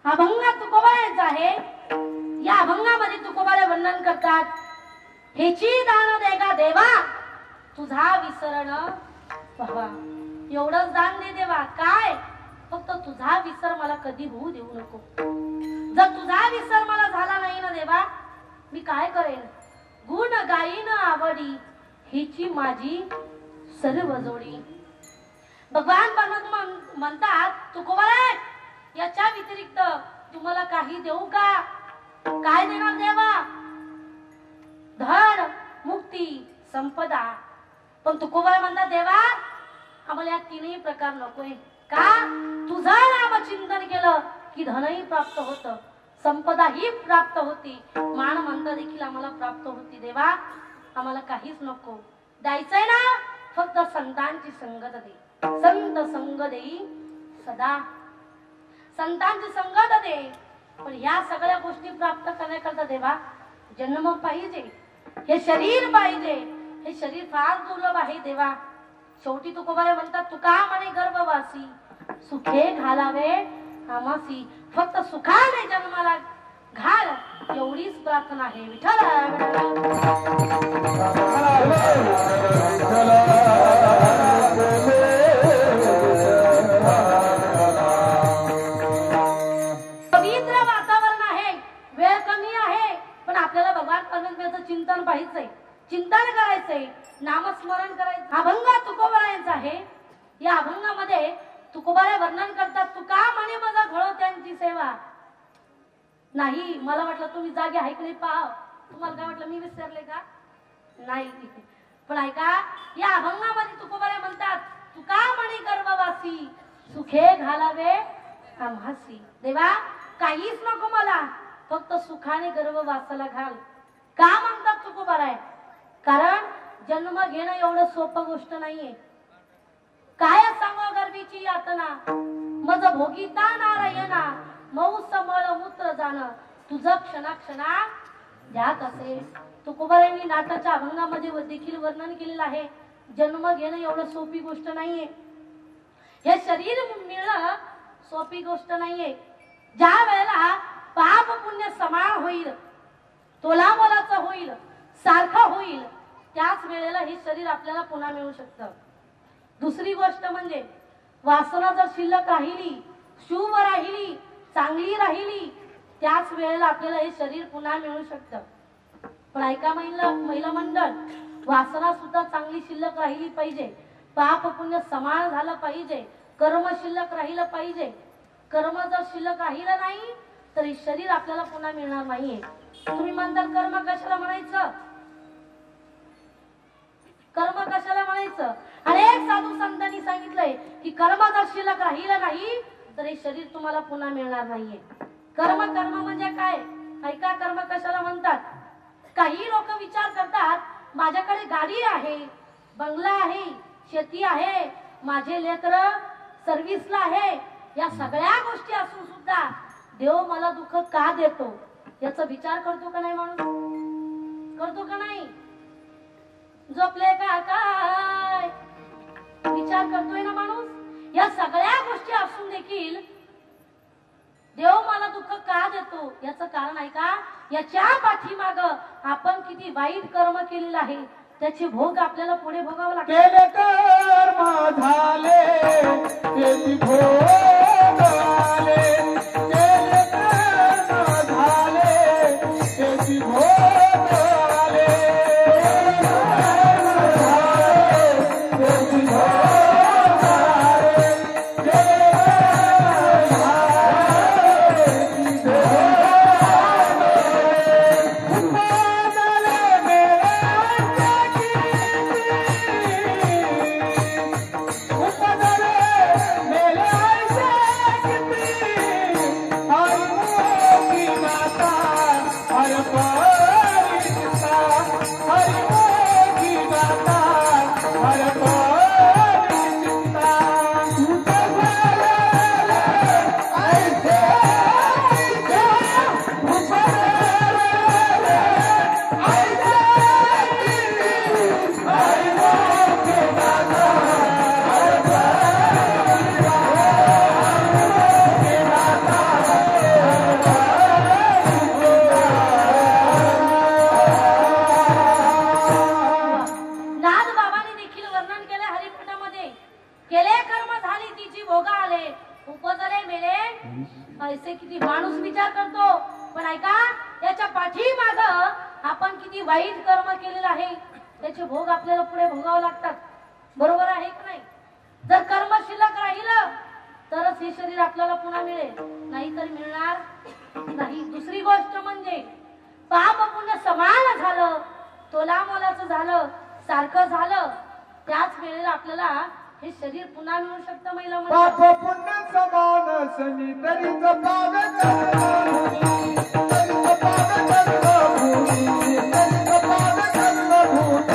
अभंग तुकोबारायचा आहे. या अभंगामध्ये तुकोबारे वर्णन करतात, हेची दान देगा देवा तुझा विसरण व्हावा. एवढंच दान दे देवा, काय फक्त तुझा विसर मला कधी होऊ देऊ नको. जर तुझा विसर मला झाला नाही ना देवा, मी काय करेन. गुण गाईन आवडी हिची माझी सर्व जोडी. भगवान परमात्मा म्हणतात, तुकोबारे याच्या व्यतिरिक्त तुम्हाला काही देऊ का. काय देणार देवा. धन मुक्ती संपदा. पण तुकोबारे म्हणतात, देवा आम्हाला या तीनही प्रकार नकोय. का. तुझं नाम चिंतन केलं की धनही प्राप्त होत, संपदा ही प्राप्त होती, मान मंत्र देखील आम्हाला प्राप्त होती. देवा आम्हाला काहीच नको. द्यायचंय ना फक्त संतांची संगत दे. संत संग देई सदा. संतांची संगत दे. पण ह्या सगळ्या गोष्टी प्राप्त करण्याकरता देवा जन्म पाहिजे, हे शरीर पाहिजे. हे शरीर फार दुर्लभ आहे देवा. शेवटी तुकोबारे म्हणतात, तुका म्हणे गर्भवासी सुखे घालावे आमासी. फक्त सुखाने जन्माला घाल एवढीच प्रार्थना आहे. विठ्ठल पवित्र वातावरण आहे, वेळ कमी आहे, पण आपल्याला भगवान परमेश्वराचं चिंतन पाहिजे, चिंतन करायचंय, नामस्मरण करायचं. अभंग तुकोबारायचा आहे. या अभंगामध्ये तुकोबारे वर्णन करतात, तुका म्हणे माझा घोळ त्यांची सेवा. नाही मला वाटलं तुम्ही जागे ऐकले पाव. तुम्हाला काय वाटलं मी विसरले का. नाही पण ऐका, या अभंगामध्ये तुकोबारे म्हणतात, तुका म्हणे गर्भवासी सुखे घालावे आम्हासी. देवा काहीच नको मला, फक्त सुखाने गर्भवासाला घाल. का म्हणतात तुकोबाराय. कारण जन्म घेणं एवढं सोपं गोष्ट नाहीये. काय सांगो गर्भीची यातना मज भोगिता नारायणा मऊ समळ मूत्र जाण तुझं क्षणाक्षणा द्यात असे. तुकोबारांनी नाटाच्या अभंगामध्ये देखील वर्णन केलेलं आहे. जन्म घेणं एवढं सोपी गोष्ट नाहीये. हे शरीर मिळणं सोपी गोष्ट नाहीये. ज्या वेळेला पाप पुण्य समान होईल, तोला मोलाचं होईल, सारखं होईल, त्याच वेळेला हे शरीर आपल्याला पुन्हा मिळू शकतं. दुसरी गोष्ट म्हणजे वासना जर शिल्लक राहिली, शुभ राहिली, चांगली राहिली, त्याच वेळेला आपल्याला हे शरीर पुन्हा मिळू शकतं. पण ऐका महिला मंडळ, वासना सुद्धा चांगली शिल्लक राहिली पाहिजे, पाप पुण्य समान झालं पाहिजे, कर्म शिल्लक राहिलं पाहिजे. कर्म जर शिल्लक राहिलं नाही तर हे शरीर आपल्याला पुन्हा मिळणार नाहीये. तुम्ही म्हणता कर्म कशाला म्हणायचं, कर्म कशाला म्हणायचं. अनेक साधू संतांनी सांगितलंय की कर्म जर शिल्लक राहिलं नाही तर हे शरीर तुम्हाला पुन्हा मिळणार नाहीये. कर्म कर्म म्हणजे काय. ऐका कर्म कशाला म्हणतात. काही लोक विचार करतात, माझ्याकडे गाडी आहे, बंगला आहे, शेती आहे, माझे लेकर सर्व्हिसला आहे, या सगळ्या गोष्टी असून सुद्धा देव मला दुःख का देतो याचा विचार करतो का नाही माणूस. करतो का नाही. झोपले का काय विचार करतोय ना माणूस. या सगळ्या गोष्टी असून देखील देव मला दुःख का देतो याचं कारण आहे का. याच्या पाठीमाग आपण किती वाईट कर्म केलेलं आहे त्याचे भोग आपल्याला पुढे भोगावं लागतं. केले कर्म झाले त्याची भोग आले. केले कर्म झाले त्याची भोग आले. त्याची भोग आले. मेले ऐसे किती माणूस विचार करतो, पण ऐका याच्या पाठीमाग आपण किती वाईट कर्म केलेलं आहे त्याचे भोग आपल्याला पुढे भोगावे लागतात. बरोबर आहे की नाही? जर कर्म शिल्लक राहिलं तरच हे शरीर आपल्याला पुन्हा मिळेल, नाही तर मिळणार नाही. दुसरी गोष्ट म्हणजे पाप पुण्य समान झालं, तोला मोलाचं झालं, सारखं झालं, त्याच वेळेला आपल्याला हे शरीर पुन्हा मिळू शकतं. महिला पाप पुण्य समान सनी तरीच पाव कर्मभूमी, तरीच पाव कर्मभूमी, तरीच पाव कर्मभूमी.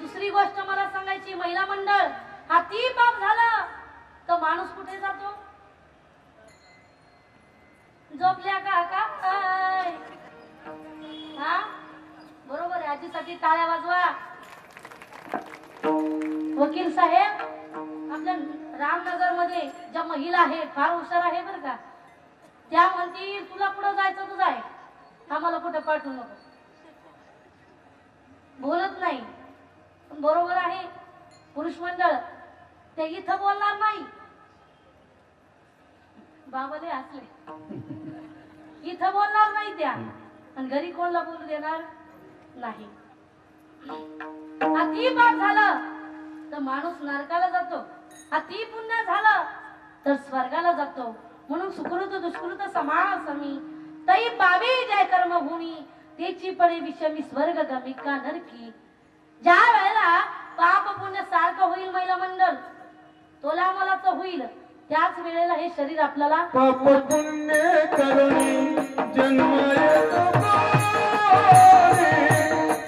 दुसरी गोष्ट मला सांगायची, महिला मंडळ अति पाप झालं तर माणूस कुठे जातो? झोपल्या का काय? हा बरोबर आहे. आजीसाठी टाळ्या वाजवा. वकील साहेब, आपल्या रामनगर मध्ये ज्या महिला आहे फार हुशार आहे बरं का, त्या म्हणतील तुला कुठं जायचं तू जाय, आम्हाला कुठे पाठवू नको. बोलत नाही, पण बरोबर आहे. पुरुष मंडळ ते इथं बोलणार नाही, बाबाले असले इथं बोलणार नाही त्या, आणि घरी कोणला बोलू देणार नाही. अति पाप झालं तर माणूस नरकाला जातो, अति पुण्य झालं तर स्वर्गाला जातो. म्हणून सुकृत दुष्कृत समान समी तई पावे जय कर्मभूमी, तेची पडे विषमी स्वर्ग गमिका नरकी. ज्या वेळेला पाप पुण्य सारखं होईल महिला मंडळ, तोला मलाच होईल, त्याच वेळेला हे शरीर आपल्याला पाप पुण्य करुणी जन्म येतो गारी,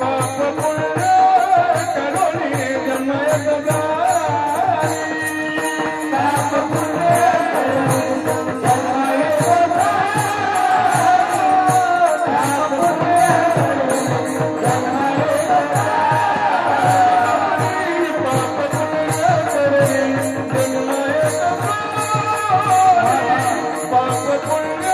पाप पुण्य करुणी जन्म येतो गारी, पाप पुण्य करुणी जन्म येतो गारी, पाप पुण्य करुणी जन्म येतो गारी, पाप पुण्य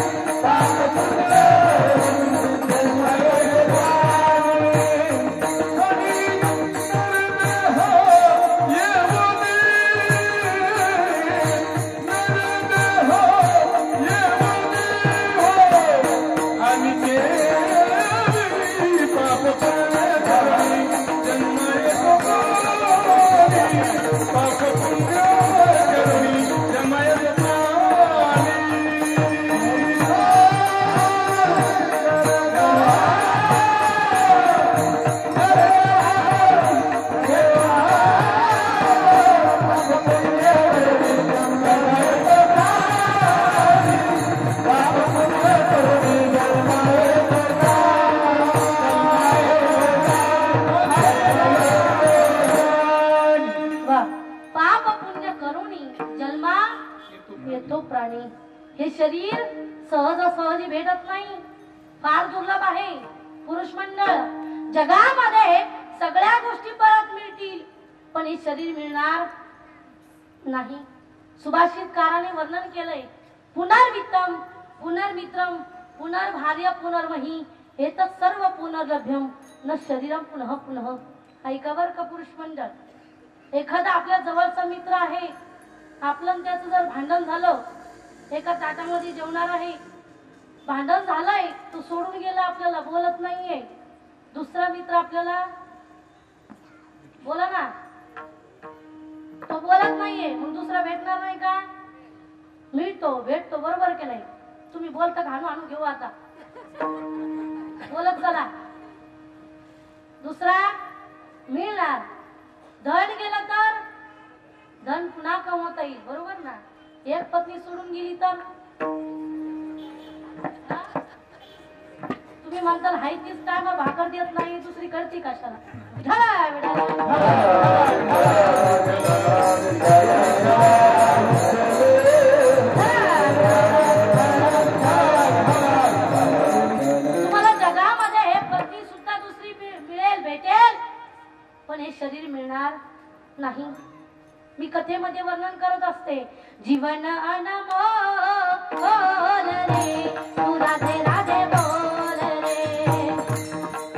करुणी जन्म येतो पाप पुण्य करुणी जन्म येतो प्राणी. हे शरीर सहजासहजी भेटत नाही, फार दुर्लभ आहे. पुरुष मंडळ जगामध्ये सगळ्या गोष्टी परत मिळतील, पण हे शरीर मिळणार नाही. सुभाषितकाराने वर्णन केलंय, पुनर्वित्तम पुनर्मित्रम पुनर्भार्य पुनर्मही एतत् सर्व पुनर्लभ्यम न शरीरम पुनः पुनः. ऐका बरं का पुरुष मंडळ, एखादा आपल्या जवळचा मित्र आहे, आपलं त्याचं जर भांडण झालं, एका ताटामध्ये जेवणार आहे, भांडण झालंय, तो सोडून गेला, आपल्याला बोलत नाहीये, दुसरा मित्र आपल्याला बोला ना तो बोलत नाहीये मग दुसरा भेटणार नाही का? भेटतो बरोबर केलंय तुम्ही. बोलता आणून घेऊ आता. बोलत चला. दुसरा मिळणार. धन गेलं तर धन पुन्हा कमवता येईल बरोबर ना. एक पत्नी सोडून गेली तर तुम्ही म्हणताल हाय तीच काय मग भाकर देत नाही दुसरी करते कशाला. तुम्हाला जगामध्ये हे पत्नी सुद्धा दुसरी भेटेल पण हे शरीर मिळणार नाही. मी कथेमध्ये वर्णन करत असते. जीवन अनमोल रे तू राधे राधे बोल रे.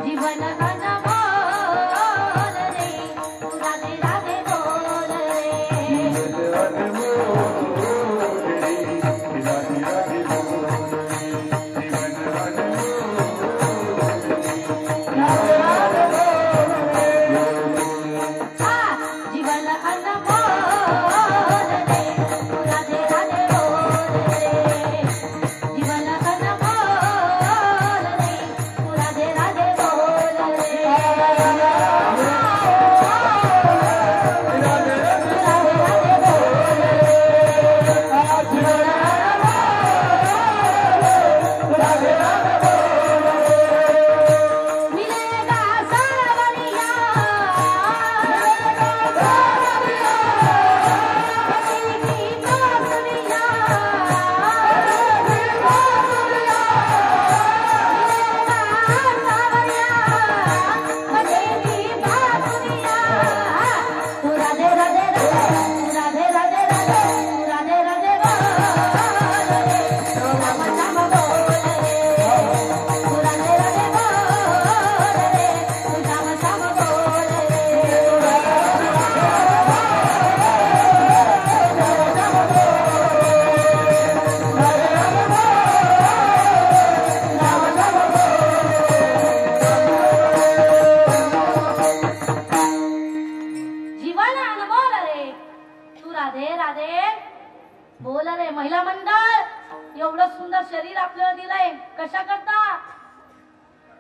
जीवन अनमोल रे तू राधे राधे बोल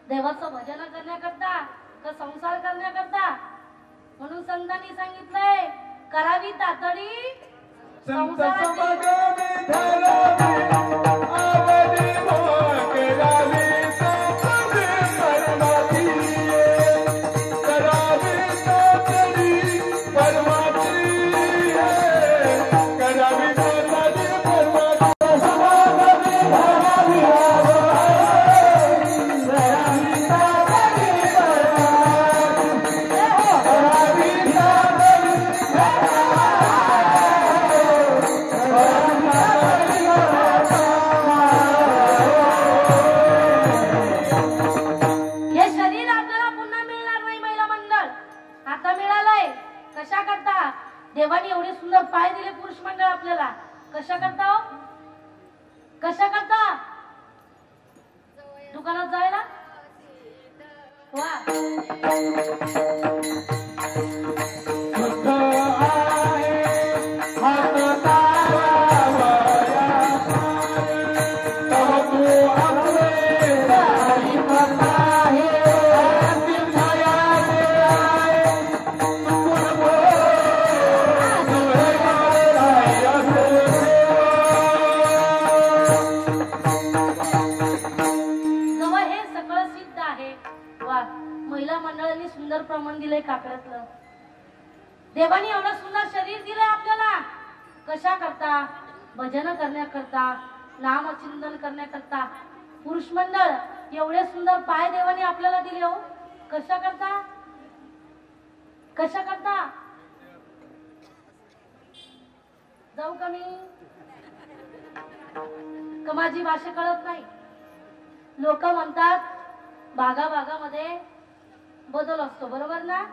देवाचं भजन करण्याकरता का संसार करण्याकरता. म्हणून संतांनी सांगितलंय करावी तातडी देवाने एवढे सुंदर पाय दिले पुरुष मंडळ आपल्याला. कशा करता हो? कशा करता? दुकानात जायला वा प्रमाण दिलंय काकड्यातलं. देवाने एवढं सुंदर शरीर दिलंय आपल्याला. कशा करता? भजन करण्याकरता, नामचिंतन करण्याकरता. पुरुष मंडळ एवढे सुंदर पाय देवाने आपल्याला दिले हो. कशा करता? कशा करता? जाऊ का मी? का माझी भाषा कळत नाही? लोक म्हणतात भागाभागामध्ये बदल असतो बरोबर ना.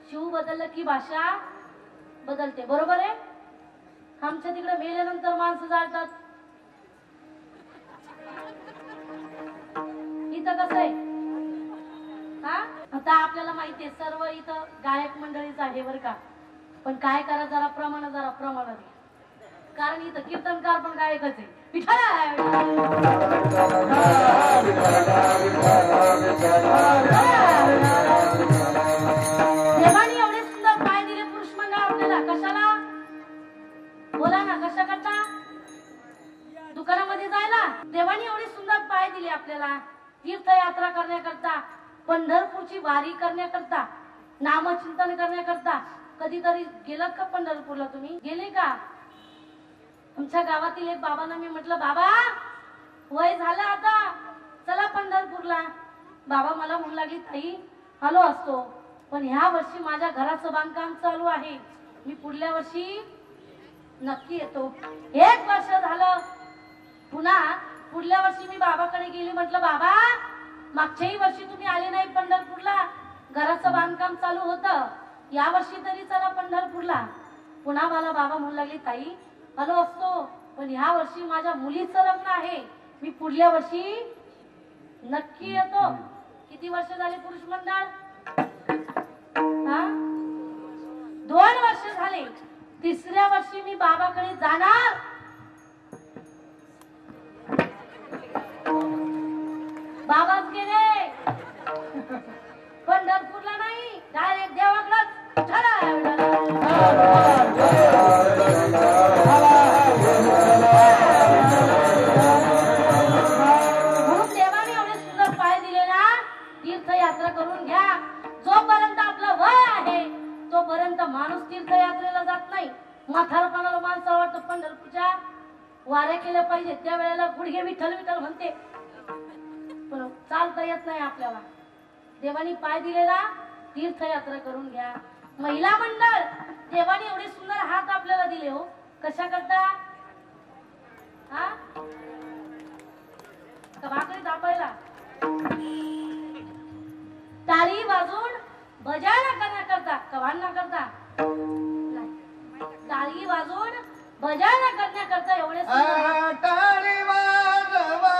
शिव बदललं की भाषा बदलते बरोबर आहे. आमच्या तिकडे मेल्यानंतर माणसं जाळतात. इथं कसं आहे हा? आता आपल्याला माहितीये सर्व इथं गायक मंडळीच आहे बर का. पण काय करा जरा प्रमाणात कारण इथं कीर्तनकार पण गायकच आहे. विठ्ठल देवानी एवढे सुंदर पाय दिले पुरुष मंडळ आपल्याला. कशाला बोला ना, कशा करता? दुकानामध्ये जायला. देवानी एवढे सुंदर पाय दिले आपल्याला तीर्थयात्रा करण्याकरता, पंढरपूरची वारी करण्याकरता, नामचिंतन करण्याकरता. कधीतरी गेलात का पंढरपूरला? तुम्ही गेले का? आमच्या गावातील एक बाबांना मी म्हटलं, बाबा वय झालं आता, चला पंढरपूरला. बाबा मला म्हणू लागली, ताई आलो असतो, पण ह्या वर्षी माझ्या घराचं बांधकाम चालू आहे, मी पुढल्या वर्षी नक्की येतो. 1 वर्ष झालं, पुन्हा पुढल्या वर्षी मी बाबाकडे गेली. म्हटलं, बाबा मागच्याही वर्षी तुम्ही आले नाही पंढरपूरला, घराचं बांधकाम चालू होतं, या वर्षी तरी चला पंढरपूरला. पुन्हा मला बाबा म्हणू लागले, ताई आलो असतो, पण ह्या वर्षी माझ्या मुलीचं लग्न आहे, मी पुढल्या वर्षी नक्की येतो. किती वर्ष झाले पुरुष मंडळ? 2 वर्ष झाले. 3ऱ्या वर्षी मी बाबाकडे जाणार. बाबाच गेले पंढरपूरला नाही, डायरेक्ट देवाकडे. म्हणून देवाने एवढे सुंदर पाय दिले ना, तीर्थयात्रा करून घ्या. जोपर्यंत आपलं वय आहे तोपर्यंत माणूस तीर्थयात्रेला जात नाही. म्हातारपणाला माणसं वाटतं पंढरपूरच्या वाऱ्या केल्या पाहिजे, त्या वेळेला गुडघे विठ्ठल विठ्ठल म्हणते, पण चालता येत नाही आपल्याला. देवानी पाय दिलेला तीर्थयात्रा करून घ्या. महिला मंडळ, देवानी एवढे सुंदर हात आपल्याला दिले हो, कशा करता? भाकरी दाबायला, टाळी वाजून भजन करण्याकरता, कवांना करता टाळी वाजून भजन करण्याकरता एवढे टाळी वाजवावी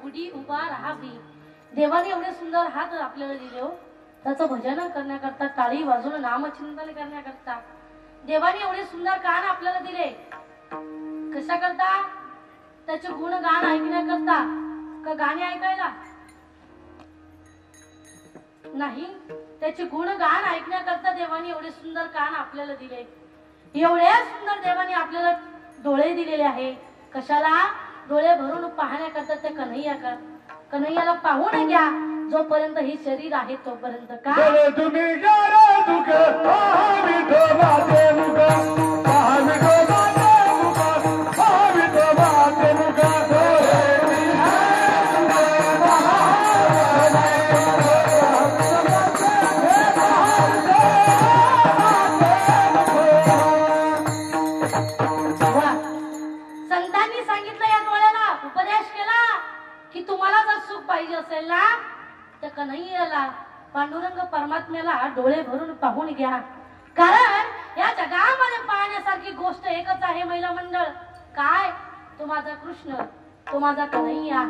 गुढी उभारावी. देवाने एवढे सुंदर हात आपल्याला दिले हो, त्याचं भजन करण्याकरता, टाळी वाजून नामचिंतन करण्याकरता. देवाने एवढे सुंदर कान आपल्याला दिले, कशा करता? त्याचे गुण गाण ऐकण्याकरता. का गाणे ऐकायला नाही, त्याचे गुण गाण ऐकण्याकरता देवाने एवढे सुंदर कान आपल्याला दिले. एवढे सुंदर देवाने आपल्याला डोळे दिलेले आहे. कशाला? डोळे भरून पाहण्याकरता. त्या कन्हैयाला पाहून घ्या. जोपर्यंत हे शरीर आहे तोपर्यंत का तुम्ही दुःख मुलांनी सांगितलं या डोळ्याला, उपदेश केला की तुम्हाला जर सुख पाहिजे असेल ना तर कन्हैयाला पांडुरंग परमात्म्याला डोळे भरून पाहून घ्या. कारण या जगामध्ये पाहण्यासारखी गोष्ट एकच आहे महिला मंडळ. काय? तो माझा कृष्ण, तो माझा कन्हैया.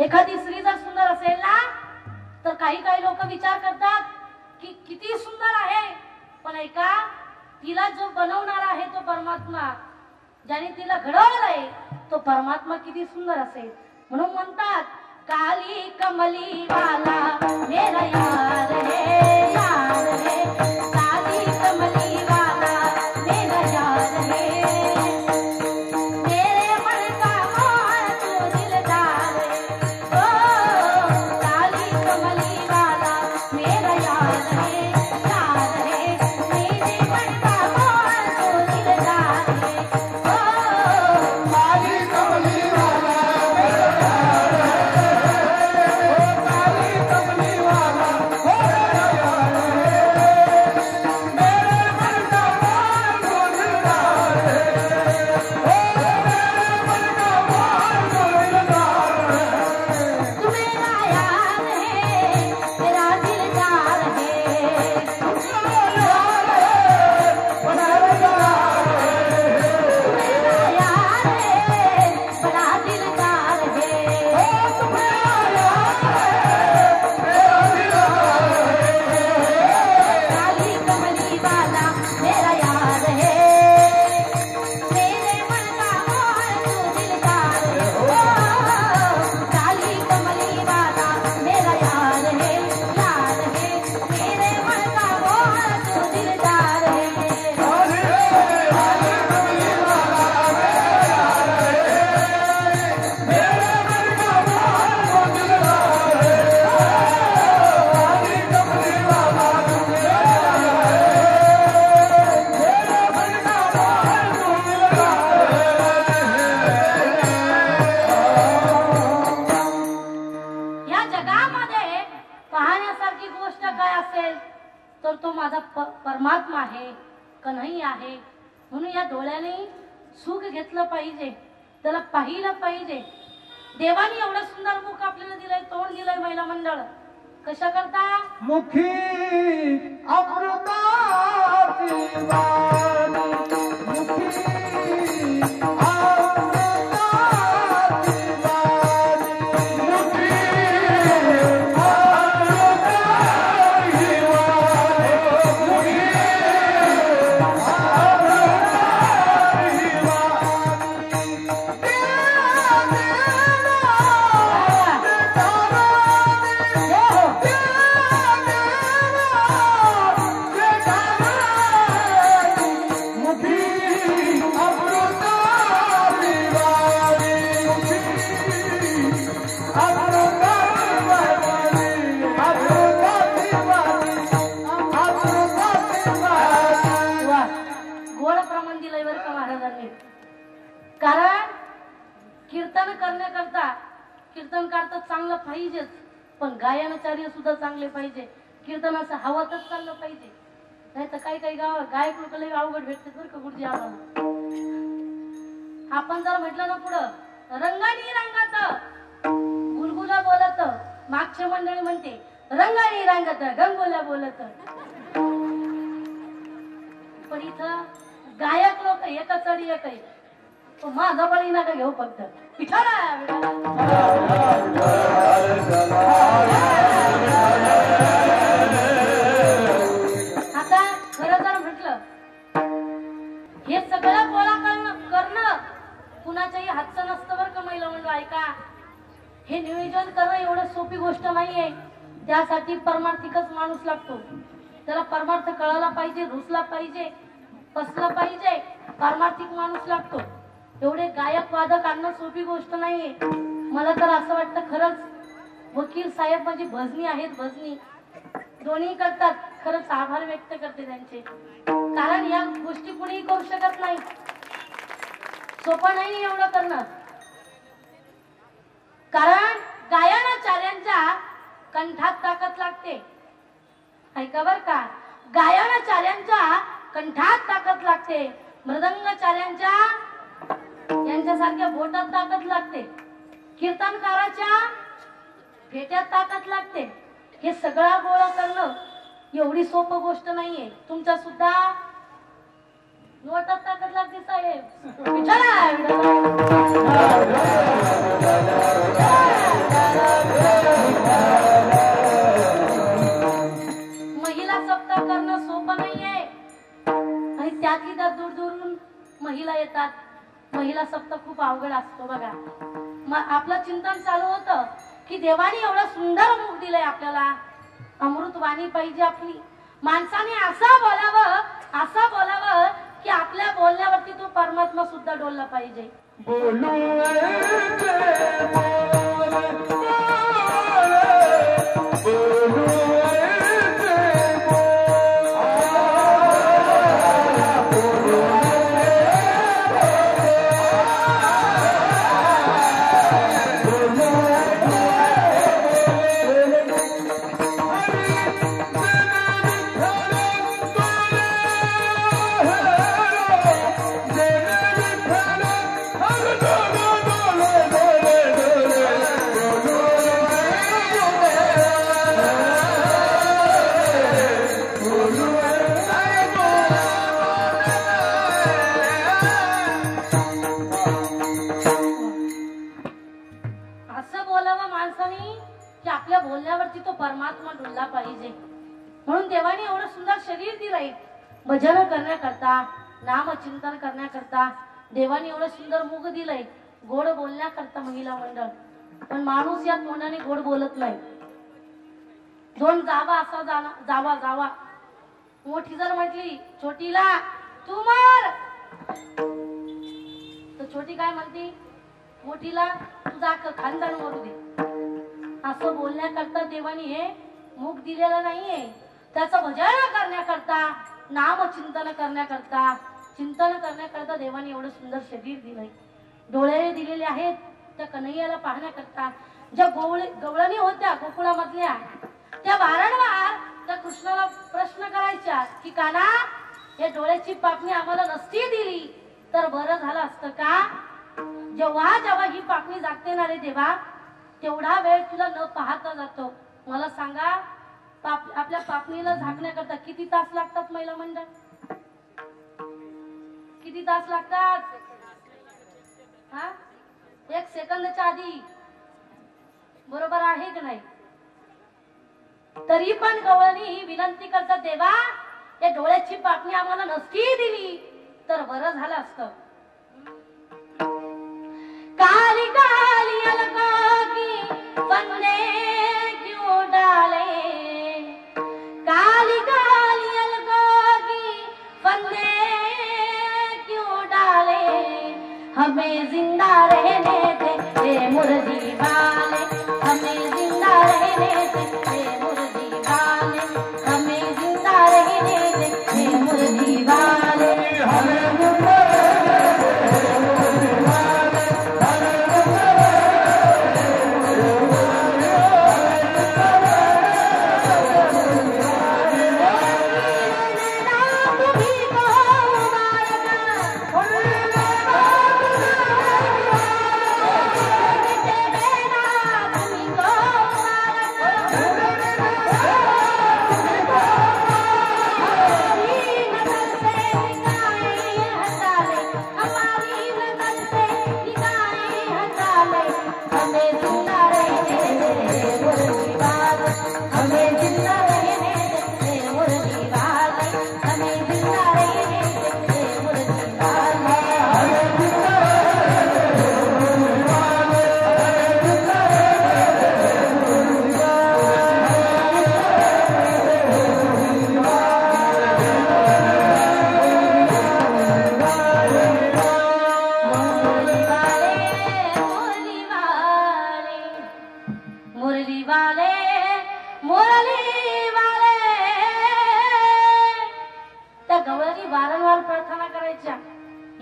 एखादी स्त्री जर सुंदर असेल ना तर काही लोक विचार करतात की किती सुंदर आहे, पण ऐका, तिला जो बनवणारा आहे तो परमात्मा, ज्याने तिला घडवलंय तो परमात्मा किती सुंदर असेल. म्हणून म्हणतात काली कमली वाला मेरा यार है, यार है. काली कमली वाला मेरा यार है. मेरे मन का मोर तू दिलदार है. ओ काली कमली वाला मेरा यार है, यार है. मेरे मन का मोर तू दिलदार है. ओ काली कमली वाला मेरा यार है, काली कमली वाला मेरा यार है. मेरे मन का मोर तू दिलदार है. मेरे मन का मोर तू दिलदार है. तू मेरा यार है, मेरा दिलदार है. मेरा यार है, बड़ा दिलदार है. काली कमली वाला मेरा यार है. मेरे मन का मोर तू दिलदार है. ओ काली कमली वाला मेरा यार है, यार है. मेरे मन का मोर तू दिलदार है. या जगामध्ये पाहण्यासारखी गोष्ट काय असेल तर तो माझा परमात्मा आहे, कन्हैया आहे. म्हणून या डोळ्याने सुख घेतलं पाहिजे, त्याला पाहिलं पाहिजे. देवाने एवढं सुंदर मुख आपल्याला दिलंय, तोंड दिलंय महिला मंडळ. कशा करता? मुखी अमृताची वाणी, मुखी अमृताची वाणी, मुखी अमृताची वाणी, मुखी अमृताची वा, गोड प्रमाण दिलंय बरं का महाराजांनी. कारण कीर्तन करण्याकरता कीर्तनकार तर चांगलं पाहिजेच, पण गायनाचार्य सुद्धा चांगले पाहिजे. कीर्तनाचं हवातच चाललं पाहिजे. नाही तर काही गाव गायक लोक लई अवघड भेटते बरं का गुरुजी आम्हाला. आपण जर म्हटलं ना पुढं रंगानी रंगात गुलगुला बोलत, मागच्या मंडळी म्हणते रंगानी रंगात गंगोला बोलत. पण इथं गायक लोक एका चढी एक आहे. तो माझा बळी नका घेऊ फक्त. विठाला आता खरं जर म्हटलं हे सगळं गोळा करणं कुणाच्याही हातचं नसतं बरं का महिला मंडळ. ऐका, हे नियोजन करणं एवढं सोपी गोष्ट नाहीये. त्यासाठी परमार्थिकच माणूस लागतो. त्याला परमार्थ कळायला पाहिजे, रुसला पाहिजे, पसला पाहिजे. परमार्थिक माणूस लागतो. एवढे गायक वादक आणणं सोपी गोष्ट नाहीये. मला तर असं वाटतं खरंच वकील साहेब म्हणजे भजनी आहेत, भजनी दोन्ही करतात. खरंच आभार व्यक्त करते त्यांचे. कारण या गोष्टी कुणीही करू शकत नाही. सोपं नाही एवढं करणं. कारण गायनाचार्यांच्या कंठात ताकद लागते. ऐका बर का, गायनाचार्यांच्या कंठात ताकद लागते. मृदंगाचार्यांच्या यांच्या त्यांच्यासारख्या बोटात ताकद लागते, कीर्तनकाराच्या फेट्यात ताकद लागते. हे सगळा गोळा करणं एवढी सोपं गोष्ट नाहीये. तुमच्या सुद्धा नोटात ताकद लागते साहेब. विचारा महिला सप्ताह करणं सोपं नाहीये. आणि त्यातली त्यात दूर दूरून महिला येतात. महिला सप्ताह खूप अवघड असतो बघा. आपलं चिंतन चालू होतं की देवाने एवढं सुंदर मुख दिलंय आपल्याला, अमृतवाणी पाहिजे आपली. माणसाने असं बोलावं की आपल्या बोलण्यावरती तो परमात्मा सुद्धा डोलला पाहिजे. बोलण्यावरती तो परमात्मा डुलला पाहिजे. म्हणून देवाने एवढं सुंदर शरीर दिलंय भजन करण्याकरता, नामचिंतन करण्याकरता. देवाने एवढं सुंदर मुख दिलंय गोड बोलण्याकरता महिला मंडळ. पण माणूस या तोंडाने गोड बोलत नाही. दोन जावा असा जावा मोठी जर म्हटली छोटीला तू मार, तर छोटी काय म्हणते मोठीला तुझा खानदान मरू दे. असं बोलण्याकरता देवाने हे मुख दिलेलं नाहीये. त्याचं भजन करण्याकरता, नामचिंतन करण्याकरता, चिंतन करण्याकरता देवाने एवढं सुंदर शरीर दिलंय. डोळे दिलेले आहेत त्या कन्हैयाला पाहण्याकरता. ज्या गवळणी होत्या गोकुळामधल्या त्या वारंवार त्या कृष्णाला प्रश्न करायच्या की काना या डोळ्याची पापणी आम्हाला नसती दिली तर बरं झालं असतं का. जेव्हा ही पापणी जागते ना रे देवा तेवढा वेळ तुला न पाहता जातो. मला सांगा आपल्या पापणीला झाकण्याकरता किती तास लागतात महिला मंडळ? किती तास लागतात? हा 1 सेकंदच्या आधी. बरोबर आहे की नाही? तरी पण गवळणी ही विनंती करतात देवा या डोळ्याची पापणी आम्हाला नसती दिली तर बरं झालं असतं. काली काली अलकाकी फंदे क्यों डाले, काली काली अलकाकी फंदे क्यों डाले, हमें जिंदा रहने दे मुर्दी वाले, हमें जिंदा रहने दे मुर्दी वाले, हमें जिंदा रहने दे मुर्दी वाले, हमें जिंदा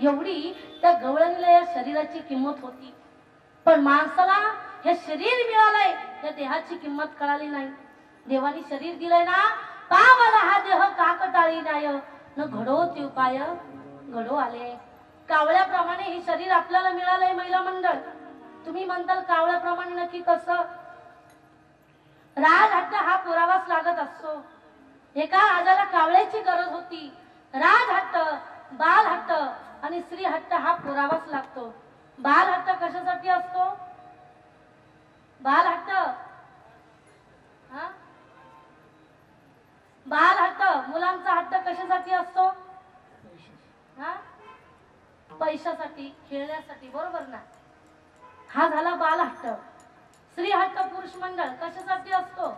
एवढी त्या गवळणीला या शरीराची किंमत होती. पण माणसाला हे शरीर मिळालंय या देहाची किंमत कळाली नाही. देवानी शरीर दिलंय ना पावाला हा देह काकटाळी नाय न घडो ते उपाय घडो आले. कावळ्याप्रमाणे हे शरीर आपल्याला मिळालंय महिला मंडळ. तुम्ही म्हणताल कावळ्याप्रमाणे नक्की कसं? राजहट्ट हा पुरावाच लागत असतो. एका राजाला कावळ्याची गरज होती. राजहट्ट, बालहट्ट आणि स्त्रीहट्ट हा पुरावाच लागतो. बालहट्ट कशासाठी असतो? बालहट्ट बालहट्ट मुलांचा हट्ट कशासाठी असतो? पैशासाठी, खेळण्यासाठी, बरोबर ना? हा झाला बालहट्ट. स्त्रीहट्ट पुरुष मंडळ कशासाठी असतो?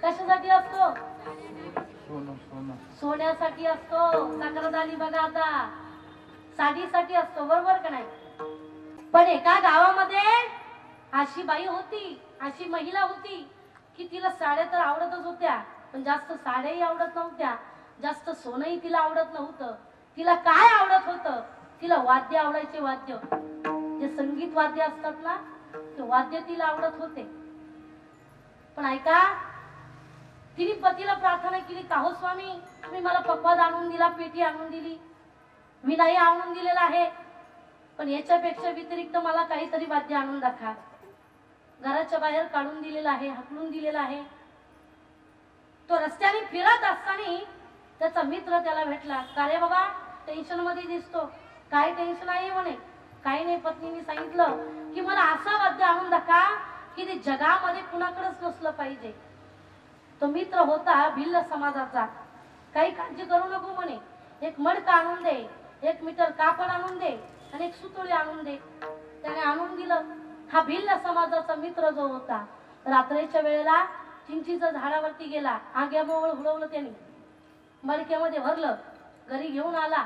कशासाठी असतो? सोन्यासाठी असतो. तक्रार आली बघा आता. साडीसाठी असतो, बरोबर का नाही? पण एका गावामध्ये अशी बाई होती, अशी महिला होती की तिला साड्या तर आवडतच होत्या, पण जास्त साड्याही आवडत नव्हत्या, जास्त सोनंही तिला आवडत नव्हतं. तिला काय आवडत होतं? तिला वाद्य आवडायचे. वाद्य जे संगीत वाद्य असतात ना, ते वाद्य तिला आवडत होते. पण ऐका, तिने पतीला प्रार्थना केली, का हो स्वामी, तुम्ही मला पक्वाद आणून दिला, पेटी आणून दिली, मी नाही आणून दिलेला आहे, पण याच्यापेक्षा व्यतिरिक्त मला काहीतरी वाद्य आणून दाखवा. घराच्या बाहेर काढून दिलेला आहे, हकलून दिलेला आहे. तो रस्त्याने फिरत असताना त्याचा मित्र त्याला भेटला. का रे बाबा, टेन्शन मध्ये दिसतो? काय टेन्शन आहे म्हणे? काही नाही. पत्नीने सांगितलं की मला असं वाद्य आणून दाखवा की ते जगामध्ये कुणाकडेच नसलं पाहिजे. तो मित्र होता भिल्ल समाजाचा. काही काळजी करू नको म्हणे, एक मडका आणून दे, 1 मीटर कापड आणून दे आणि एक सुतळी आणून दे. त्याने आणून दिलं. हा भिल्ल समाजाचा मित्र जो होता, रात्रीच्या वेळेला चिंचीच्या झाडावरती गेला, आग्यामोवळ उडवलं त्याने, मडक्यामध्ये भरलं, घरी घेऊन आला,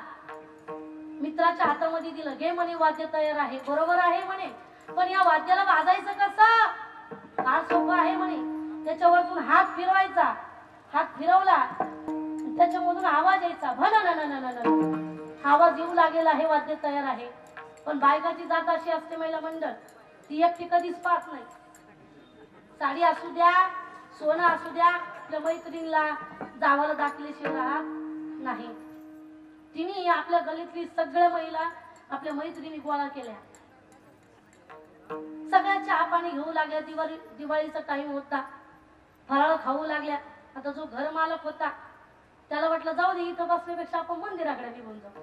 मित्राच्या हातामध्ये दिलं. घे म्हणे, वाद्य तयार आहे. बरोबर आहे म्हणे, पण या वाद्याला वाजायचं कसं? फार सोपं आहे म्हणे. त्याच्यावरतून हात फिरवायचा, हात फिरवला, त्याच्यामधून आवाज यायचा, भन, आवाज येऊ लागेल आहे, वाद्य तयार आहे. पण बायकाची जात अशी असते महिला मंडळ, ती एकटी कधीच पाहत नाही. साडी असू द्या, सोनं असू द्या, आपल्या मैत्रिणीला जावाला दाखल्याशिवाय राहत नाही. तिने आपल्या गलीतली सगळ्या महिला आपल्या मैत्रिणी गोळा केल्या, सगळ्या चहा पाणी घेऊ लागल्या. दिवाळीचा टाइम होता, फराळ खाऊ लागल्या. आता जो घर मालक होता त्याला वाटलं जाऊ दे, इथं बसण्यापेक्षा आपण मंदिराकडे निघून जाऊ.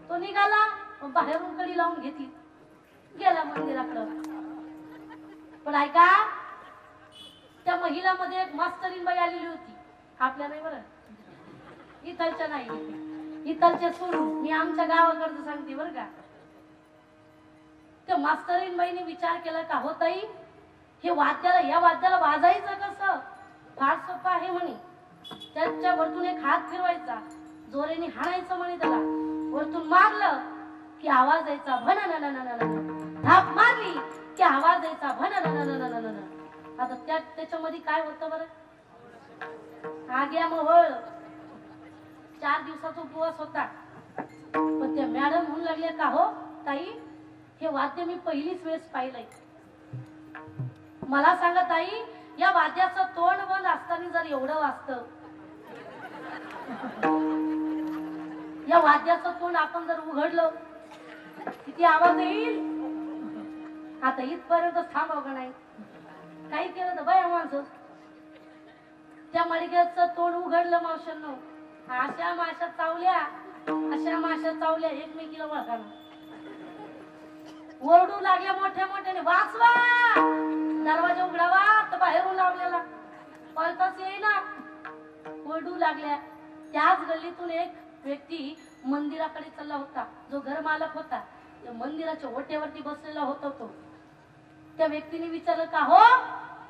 तो निघाला, बाहेरून कडी लावून घेतली, गेला मंदिराकडं. पण ऐका, त्या महिलामध्ये एक मास्तरीन बाई आलेली होती. आपल्या नाही बरं, इथलच्या नाही, इथलच्या सोडून मी आमच्या गावाकडचं सांगते बरं का. त्या मास्तरीन बाईने विचार केला, का हो ताई, हे वाद्याला, या वाद्याला वाजायचं कसं? फार सोपं आहे म्हणे. त्याच्या वरतून एक हात फिरवायचा, जोरेने हाणायचं म्हणे त्याला, वरतून मारलं की आवाज यायचा, भन, थाप मारली की आवाज यायचा, भन. आता त्याच्यामध्ये काय होतं बरं? आग्या मोहळ. 4 दिवसाचा उपवास होता. पण त्या मॅडम म्हणू लागल्या, का हो ताई, हे वाद्य मी पहिलीच वेळेस पाहिलंय. मला सांगा ताई, या वाद्याचं तोंड बंद असताना जर एवढं वाजतं, या वाद्याचं तोंड आपण जर उघडलं, किती आवाज येईल? आता इथपर्यंत थांबावं का नाही? काही केलं तर बाया माणसं. त्या मडक्याचं तोंड उघडलं मावशांनो, अशा माशा चावल्या एकमेकीला वळखाना, ओरडू लागल्या मोठ्या मोठ्याने, वाचवा, दरवाजा उघडावा. तर बाहेरून लावलेला पळताच येईना, ओरडू लागल्या. त्याच गल्लीतून एक व्यक्ती मंदिराकडे चालला होता. जो घर मालक होता, त्या मंदिराच्या ओट्यावरती बसलेला होता. तो त्या व्यक्तीने विचारलं, का हो,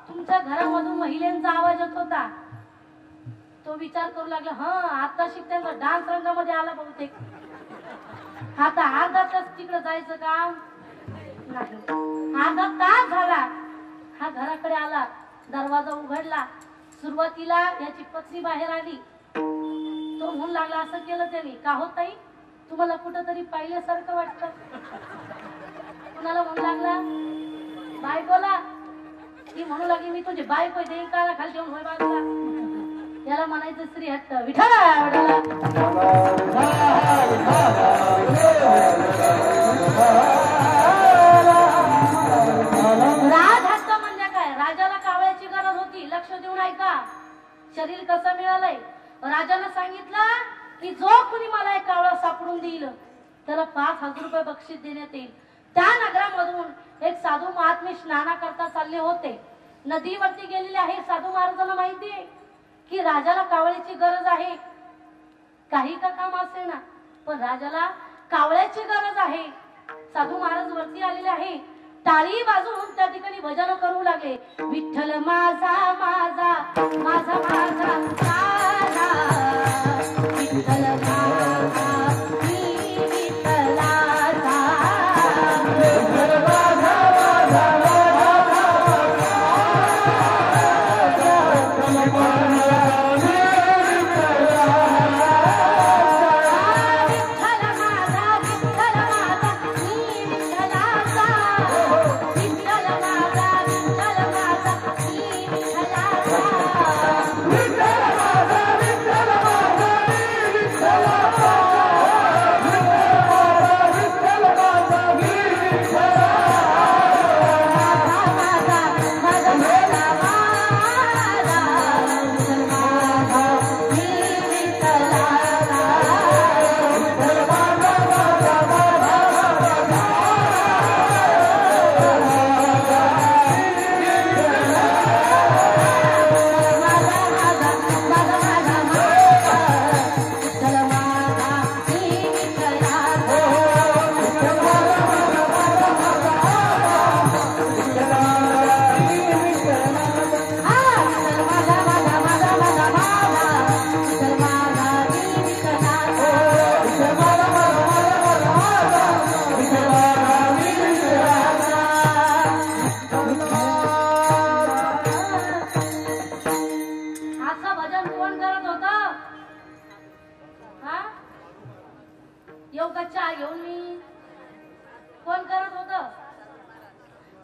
तुमच्या घरामधून महिलांचा आवाज येत होता. तो विचार करू लागला, आता शिकत्यांचा डान्स रंगामध्ये आला बहुतेक, आता अर्धा तास तिकडे जायचं काम नाही. अर्धा तास झाला, हा घराकडे आला, दरवाजा उघडला. सुरुवातीला याची पत्नी बाहेर आली. तो म्हणू लागला, असं केलं त्यांनी, का हो ताई, तुम्हाला कुठंतरी पाहिल्यासारखं वाटतं? कुणाला म्हणू लागला? बायकोला. ती म्हणू लागली, मी तुझी बायको देईन का खाली ठेवून होय बाजूला. याला म्हणायचं श्री हट्ट विठ्ठला राजहट्ट म्हणजे काय? राजाला कावळ्याची गरज होती. लक्ष देऊन ऐका. शरीर कसं मिळालंय? राजानं सांगितलं की जो कुणी मला एक कावळा सापडून देईल त्याला 5,000 रुपये बक्षीस देण्यात येईल. त्या नगरामधून एक साधू महात्मे स्नाना करता चालले होते. नदीवरती गेलेले आहे. साधू महाराजांना माहिती आहे की राजाला कावळ्याची गरज आहे. काही का काम असे ना, पण राजाला कावळ्याची गरज आहे. साधू महाराज वरती आलेले आहे. टाळी वाजवून त्या ठिकाणी भजन करू लागले. विठ्ठल माझा माझा माझा माझा माझा विठ्ठल माझा मी विठ्ठलाचा विठ्ठल माझा माझा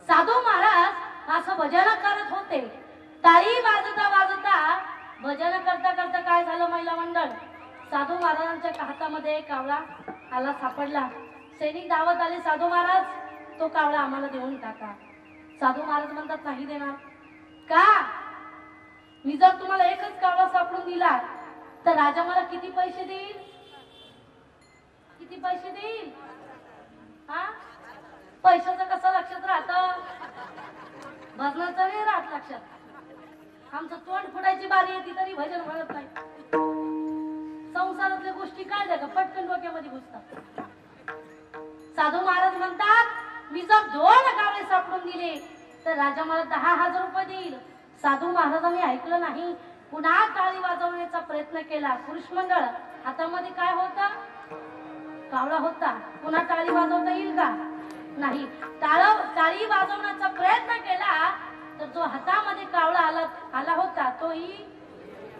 साधू महाराज असं भजन करत होते. टाळी वाजता वाजता भजन करता करता काय झालं महिला मंडळ? साधू महाराजांच्या हातामध्ये कावळा आला सापडला. सैनिक धावत आले. साधू महाराज तो कावळा आम्हाला देऊन टाका. साधू महाराज म्हणतात नाही देणार. का? मी जर तुम्हाला एकच कावळा सापडून दिला तर राजा मला किती पैसे देईल? किती पैसे देईल? हा, पैशाचं कसं लक्षात राहतं? भजनाचं नाही राहत लक्षात. आमचं तोंड फुटायची बारी येते तरी भजन म्हणत नाही. संसारातल्या गोष्टी काय का पटकन डोक्यामध्ये घुसतात. साधू महाराज म्हणतात मी जर 2 कावळे सापडून दिले तर राजा मला 10,000 रुपये देईल. साधू महाराजांनी ऐकलं नाही. पुन्हा टाळी वाजवण्याचा प्रयत्न केला. पुरुष मंडळ हातामध्ये काय होता? कावळा होता. पुन्हा टाळी वाजवता येईल का? नाही. टाळी वाजवण्याचा प्रयत्न केला तर जो हातामध्ये कावळा आला होता तोही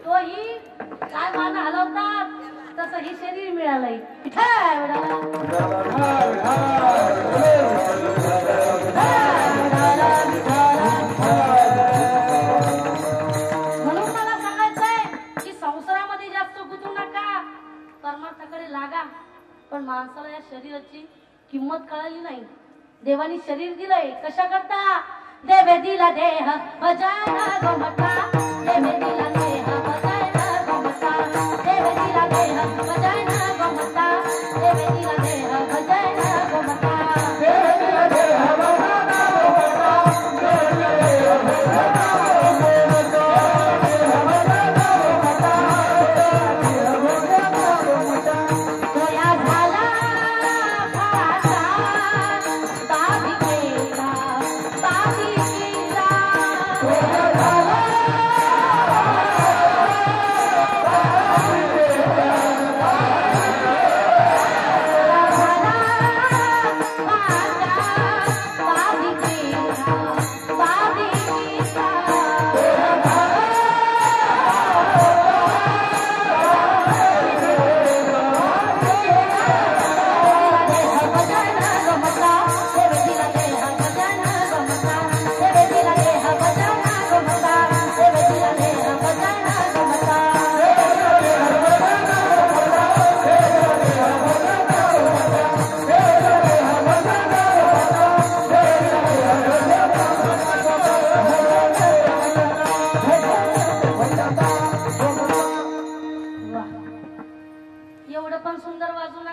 काय मान हलवतात तसं हे शरीर मिळालंय. म्हणून मला सांगायचंय की संसारामध्ये जास्त गुंतू नका. परमार्थाकडे लागा. पण माणसाला या शरीराची किंमत कळाली नाही. देवानी शरीर दिलंय कशा करता? देवे दिला देह भजायला गोमटा. देवे दिला देह भजायला गोमटा. देवे दिला देह भजायला गोमटा. देवे दिला देह भजायला गोमटा. देवे दिला देह भजायला गोमटा. गोया झाला भाषा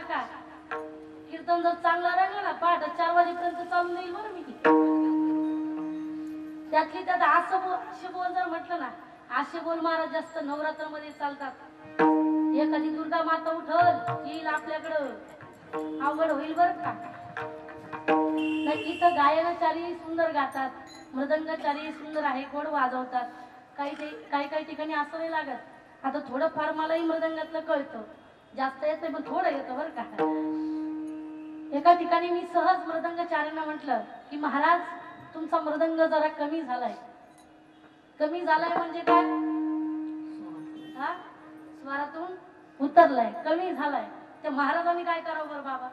नका. कीर्तन जर चांगलं राहिलं ना पहाटे 4 वाजेपर्यंत चालून येईल बरं मी. त्यातली त्यात असे बोल जर म्हटलं ना, असे बोल महाराज जास्त नवरात्रामध्ये चालतात. एखादी दुर्गा माता उठल येईल आपल्याकडं, अवघड होईल बर का. नाही इथं गायनाचारी सुंदर गातात, मृदंगाचारी सुंदर आहे, गोड वाजवतात. काही ठिकाणी असं नाही लागत. आता थोडंफार मलाही मृदंगातलं कळतं, जास्त येत नाही पण थोडं येतं बरं का. एका ठिकाणी मी सहज मृदंगाचार्यांना म्हटलं की महाराज तुमचा मृदंग जरा कमी झालाय. कमी झालाय म्हणजे काय, हा स्वरातून उतरलाय, कमी झालाय. त्या महाराजांनी काय करावं बरं बाबा,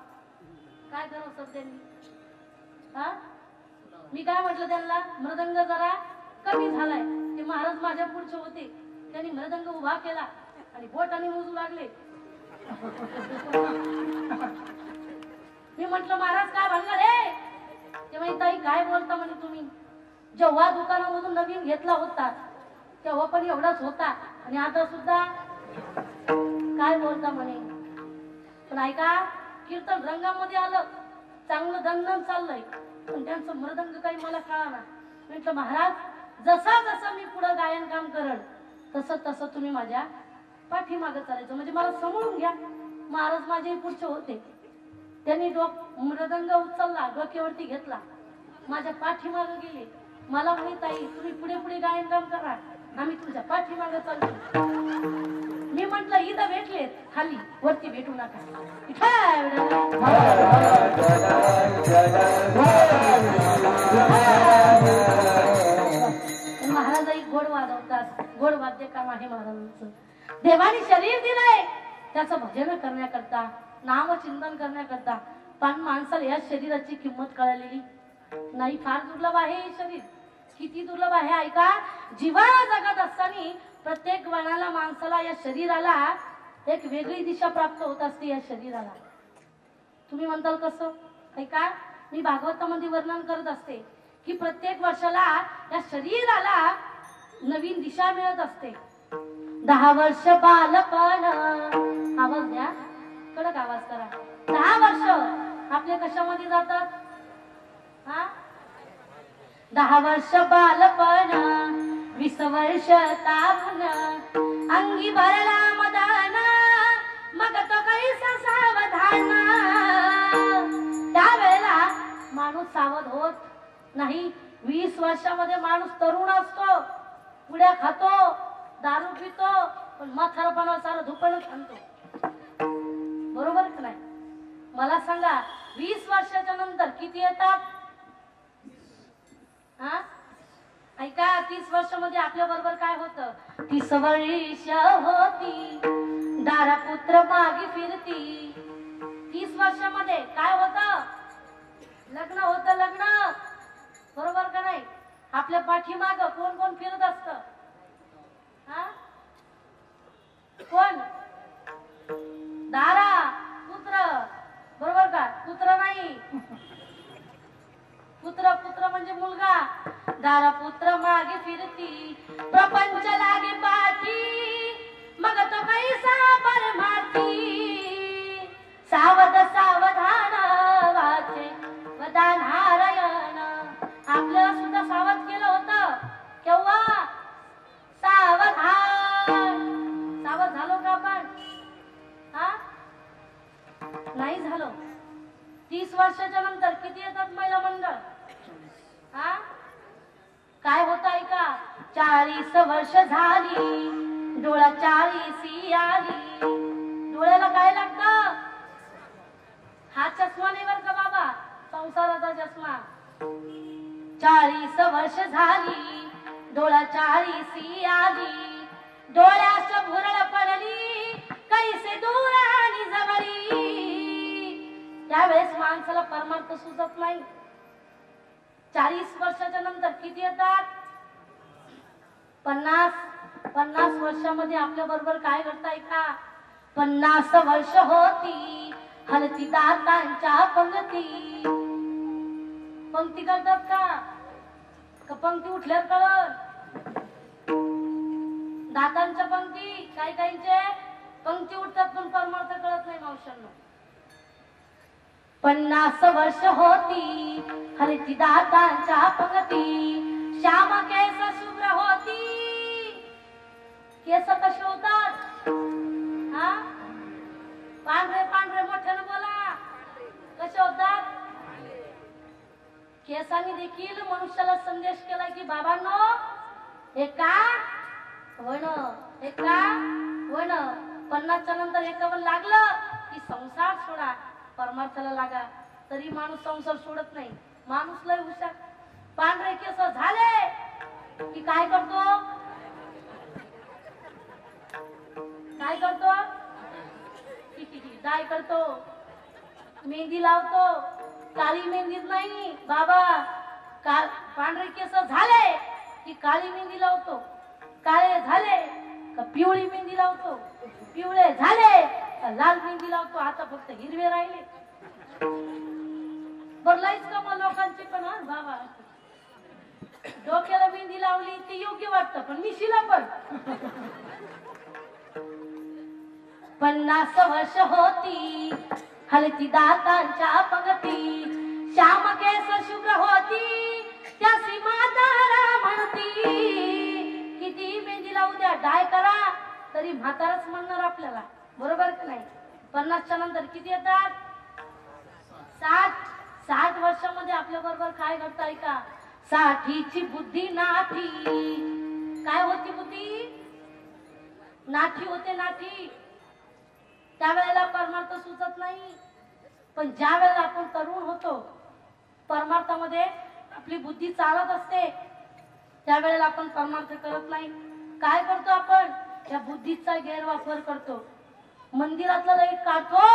काय करावं सर त्यांनी. हा मी काय म्हटलं त्यांना, मृदंग जरा कमी झालाय. ते महाराज माझ्या पुढचे होते, त्यांनी मृदंग उभा केला आणि बोटाने मोजू लागले. मी म्हटलं महाराज काय भानगड आहे. ते म्हणे ताई काय बोलता म्हणे तुम्ही, जेव्हा दुकानामधून नवीन घेतला होता तेव्हा पण एवढाच होता आणि आता सुद्धा काय बोलता म्हणे. पण ऐका कीर्तन रंगामध्ये आलं, चांगलं दणदण चाललंय, पण त्यांचं मृदंग काही मला कळाना. म्हटलं महाराज जसा जसा मी पुढं गायन काम करल तसं तसं तुम्ही माझ्या पाठीमागं चालायचं, म्हणजे मला समजून घ्या. महाराज माझे पुढचे होते, त्यांनी मृदंग उचलला, डोक्यावरती घेतला, माझ्या पाठीमागे गेले. मला माहित आहे तुम्ही पुढे पुढे गायन काम करा, आम्ही तुझ्या पाठीमागे चालतो. मी म्हटलं इथं भेटलेत, खाली वरती भेटू नका. महाराज एक गोड वाजवतात, गोड वाद्य काम आहे महाराजांचं. देवाने शरीर दिलंय त्याचं भजन करण्याकरता, नाम चिंतन करण्याकरता. पण माणसाला या शरीराची किंमत कळलेली नाही. फार दुर्लभ आहे हे शरीर, किती दुर्लभ आहे ऐका. जीवा जगत असताना प्रत्येक वनाला माणसाला या शरीराला एक वेगळी दिशा प्राप्त होत असते. या शरीराला तुम्ही म्हणताल कसं, ऐका मी भागवतामध्ये वर्णन करत असते की प्रत्येक वर्षाला या शरीराला नवीन दिशा मिळत असते. 10 वर्ष बालपण, आवाज द्या, कडक आवाज करा. 10 वर्ष आपले कशामध्ये जातात, हा 10 वर्ष बालपण, 20 वर्ष तारुण, अंगी भरला मदान, मग तो कैसा सावधान. त्यावेळेला माणूस सावध होत नाही. 20 वर्षामध्ये माणूस तरुण असतो, पुड्या खातो, दारू पितो, पण म्हातारपणा सारं धुपण खातो. बरोबर की नाही मला सांगा. 20 वर्षाच्या नंतर किती येतात, हा ऐका. 30 वर्षामध्ये आपल्या बरोबर काय होतं, 30 वर्ष होती दारापुत्र मागे फिरती. 30 वर्षामध्ये काय होतं, लग्न होतं, लग्न. बरोबर का नाही. आपल्या पाठीमाग कोण कोण फिरत असत, हा कोण, दारा पुत्र. बरोबर का, पुत्र नाही, पुत्र म्हणजे मुलगा. दारा पुत्र मागे फिरती, प्रपंच लागे पाठी, मग तो कैसा परमार्थी. सावध सावधान वाचे वदा नारायण. आपल्याला सुद्धा सावध केलं होतं केव्हा, सावधान. सावध झालो का आपण, हा नाही झालो. 30 वर्षाच्या नंतर किती येतात महिला मंडळ, हा काय होत ऐका. 40 वर्ष झाली डोळा 40 आली. डोळ्याला काय लागतं, हा चष्मा नाही बर का बाबा, संसाराचा चष्मा. 40 वर्ष झाली डोळा 40 आली, डोळ्याच्या भुरळ पडली कैसे दूर आणि जवळी. त्यावेळेस माणसाला परमार्थ सुचत नाही. 40 वर्षाच्या नंतर किती येतात, 50 वर्षामध्ये आपल्या बरोबर काय घडतंय का. 50 वर्ष होती हलती दातांच्या पंक्ती. पंक्ती करतात का पंक्ती उठल्यावर कळत. दातांच्या पंक्ती, काही काहींचे पंक्ती उठतात पण परमार्थ कळत नाही मावशांना. 50 वर्ष होती हरती दातांच्या पंगती, श्याम केस शुभ्र होती. केस कसे होतात? हा, पांढरे पांढरे, मोठ्यानं बोला. कसे होतात? केसांनी देखील मनुष्याला संदेश केला की बाबांनो, एका वन एका वन 50च्या नंतर एकावर लागलं की संसार सोडा, परमार्थाला लागा. तरी माणूस संसार सोडत नाही. माणूस लय हुशार. पांढरे केस झाले की काय करतो? काय करतो? डाय करतो, मेहंदी लावतो. काळी मेहंदीच नाही बाबा, पांढरे केस झाले की काळी मेहंदी लावतो, काळे झाले का पिवळी मेहंदी लावतो, पिवळे झाले का लाल मेहंदी लावतो. आता फक्त हिरवे राहिले. बदलायच का मग लोकांचे पण. हा बाबा, डोक्याला मेहंदी लावली ती योग्य वाटतं, पण मिशीला पण. 50 वर्ष होती हलती दातांच्या पंगती, श्याम केस शुभ्र होती, त्या सीमातारा म्हणती. किती मेहंदी लावू द्या, डाय करा, तरी म्हाताराच म्हणणार आपल्याला. बरोबर की नाही? 50च्या नंतर किती येतात? 60 वर्षामध्ये आपल्या बरोबर काय घडतं ऐका. 60ची बुद्धी नाठी. काय होती बुद्धी? नाठी होते, नाठी. त्यावेळेला परमार्थ सुचत नाही. पण ज्या वेळेला आपण तरुण होतो, परमार्थामध्ये आपली बुद्धी चालत असते, त्यावेळेला आपण परमार्थ करत नाही. काय करतो आपण? या बुद्धीचा गैरवापर करतो. मंदिरातलं लाईट काढतो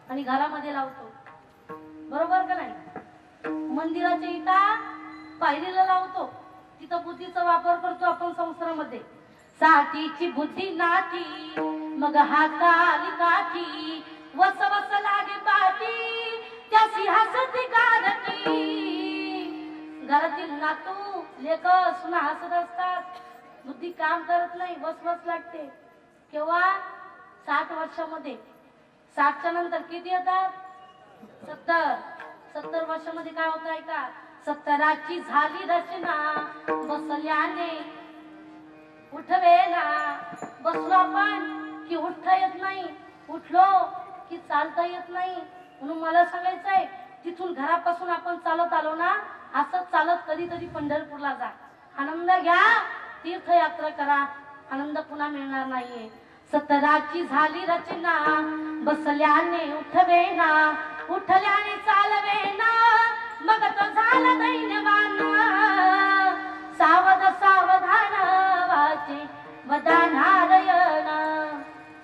आणि घरामध्ये लावतो. बरोबर का नाही? मंदिराच्या इटा पायरीला लावतो, तिथं बुद्धीचा वापर करतो आपण संसारामध्ये. 60ची बुद्धी नाठी, मग हाताली काठी, वस वस लागे पाठी, त्या सिंहासती गारती. घरातील नातू लेक सुना हसत असतात, बुद्धी काम करत नाही, वसवस लागते. केव्हा? 60 वर्षामध्ये. 60च्या नंतर किती येतात? 70 वर्षामध्ये काय होत आहे का? 70ची झाली रचना, बसल्याने उठवेला. बसलो आपण की उठता येत नाही, उठलो की चालता येत नाही. म्हणून मला सांगायचंय, तिथून घरापासून आपण चालत आलो ना, असं चालत कधीतरी पंढरपूरला जा, आनंद घ्या, तीर्थयात्रा करा. आनंद पुन्हा मिळणार नाहीये. 70ची झाली रचना, बसल्याने उठवेना, उठल्याने चालवेना, मग तो झाला दैन्यवान. सावध सावधान वाचे वदानारायण.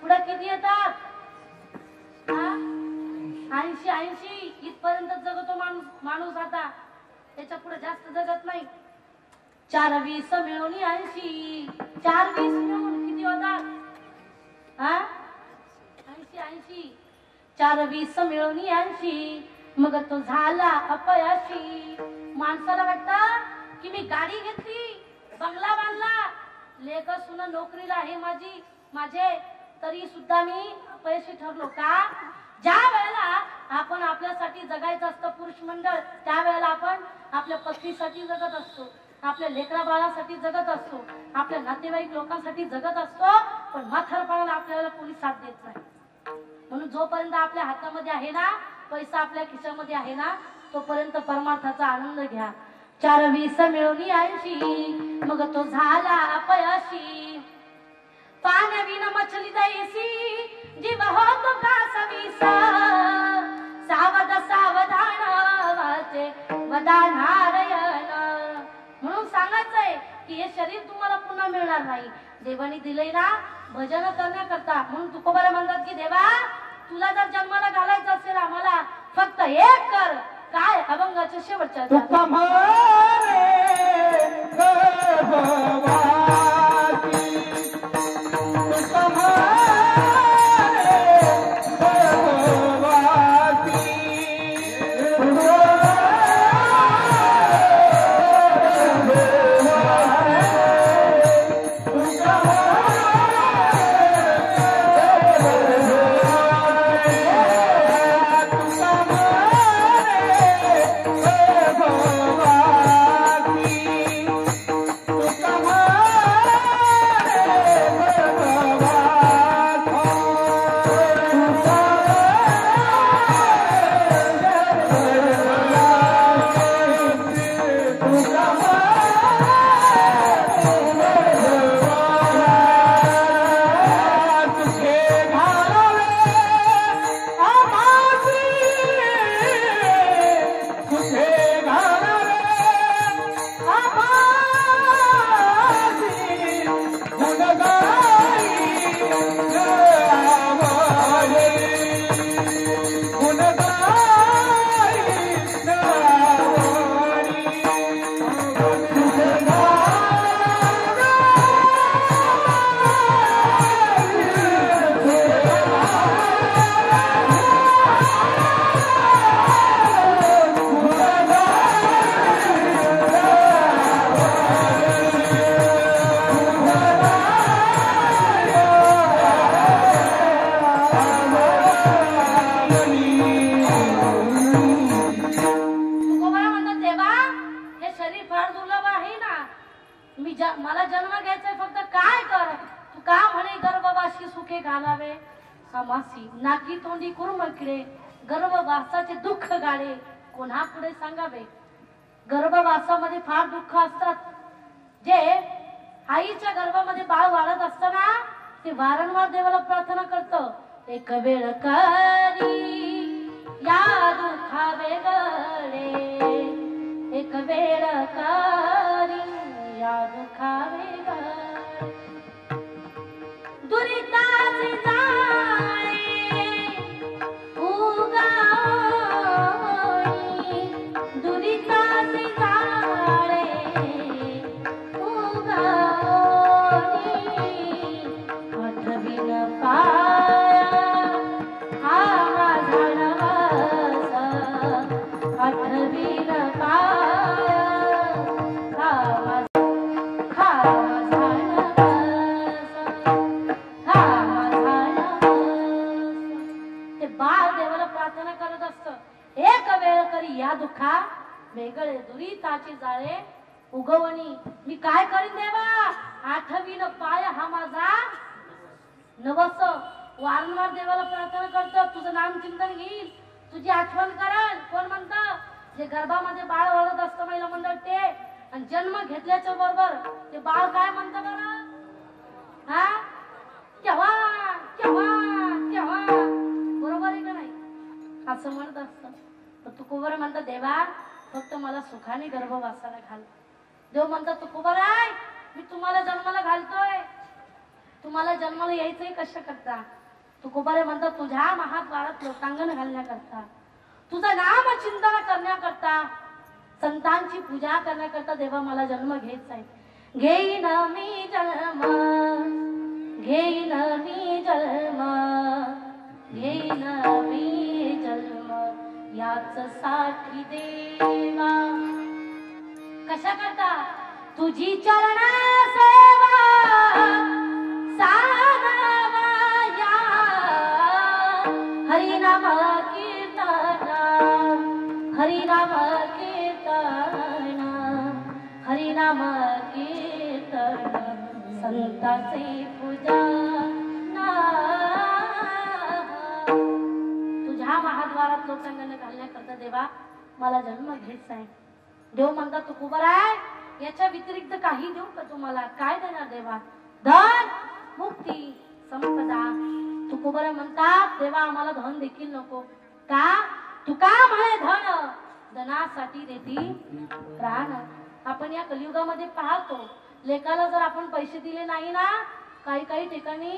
पुढे किती येतात? 80 इथपर्यंत जगतो माणूस. आता त्याच्या पुढे जास्त जगत नाही. 4-20 मिळून 80. 4-20 मिळून किती होतात? 80. 4-20 मिळून 80, मग तो झाला अपयशी. माणसाला वाटतं की मी गाडी घेतली, बंगला बांधला, लेक सुना नोकरीला आहे माझे, तरी सुद्धा मी अपयशी ठरलो. का? ज्या वेळेला आपण आपल्यासाठी जगायचं असतं पुरुष मंडळ, त्यावेळेला आपण आपल्या पत्नीसाठी जगत असतो, आपल्या लेकरा बाळासाठी जगत असतो, आपल्या नातेवाईक लोकांसाठी जगत असतो. पण म्हातारपणाला आपल्याला कोणी साथ देत नाही. म्हणून जोपर्यंत आपल्या हातामध्ये आहे ना, पैसा आपल्या खिशामध्ये आहे ना, तोपर्यंत परमार्थाचा आनंद घ्या. 4-20 मिळून 80, मग तो झाला अपयशी. पाण्याविना मछली दैसी, जीव होतो का सवीसा. सावध सावधान वाचे वदानारायण. म्हणून सांगायचंय की हे शरीर तुम्हाला पुन्हा मिळणार नाही. देवाने दिलंय ना भजन करण्याकरता. म्हणून तुकोबाला म्हणतात की देवा, तुला जर जन्माला घालायचं असेल आम्हाला, फक्त एक कर. काय? अभंगाच्या शेवटच्या Come on. मासी नाकी तोंडी कुरमकडे गर्भवासाचे दुःख गाळे कोणा पुढे सांगावे. गर्भवासामध्ये फार दुःख असतात. जे आईच्या गर्भामध्ये बाळ वाढत असताना ते वारंवार देवाला प्रार्थना करतं, एक वेळ करी या दुःखा वेगळे, एक वेळ करी या दुःखा वेगळे, दुरिताचे जाळे उगाळी, दुरिताचे जाळे उगाळी, आठवीन पाया हा माझा नवस, आठवीन पाया हा माझा ते बाळ देवाला प्रार्थना करत असत, एक वेळ करी या दुःखा वेगळे, दुरिताची जाळे उगवणी. मी काय करीन देवा, आठवीन पाय हा माझा नवस. वारंवार देवाला प्रार्थना करतो, तुझं नाम चिंतन घेईल, तुझी आठवण करल. कोण म्हणतं, जे गर्भामध्ये बाळ वळत असतं महिला मंडळ ते, आणि जन्म घेतल्याच्या बरोबर ते बाळ काय म्हणतं बरं, हा केव्हा केव्हा केव्हा, बरोबर आहे का नाही, असं म्हणत असतं. तर तुकोबर म्हणतात, देवा फक्त मला सुखाने गर्भवासाला घाल. देव म्हणतात, तुकोबर आहे मी तुम्हाला जन्माला घालतोय, तुम्हाला जन्माला यायचंय कशा करता. तुकोबर म्हणतात, तुझ्या महाद्वारात लोटांगण घालण्याकरता, तुझं नाम चिंतन करण्याकरता, संतांची पूजा करण्याकरता देवा मला जन्म घ्यायचा आहे. घेईन मी जन्म, घेईन मी जन्म, घेईन मी जन्म याच साठी देवा. कशा करता, तुझी चरण सेवा सारावा या, हरिनाम कीर्तन, हरिनाम कीर्तन, हरिनाम कीर्तन, संतांचे पूजा. तुझ्या महाद्वारात लोटांगण घालण्याकरता देवा मला जन्म घ्यायचा आहे. देव म्हणतात, तू कुबर आहे, याच्या व्यतिरिक्त काही देऊ का तुम्हाला, काय देणार देवा, धन मुक्ती संपदा. तू कुबर म्हणतात, देवा आम्हाला धन देखील नको. का, तुका म्हणे धन धनासाठी देती प्राण. आपण या कलियुगामध्ये पाहतो, लेकाला जर आपण पैसे दिले नाही ना, काही काही ठिकाणी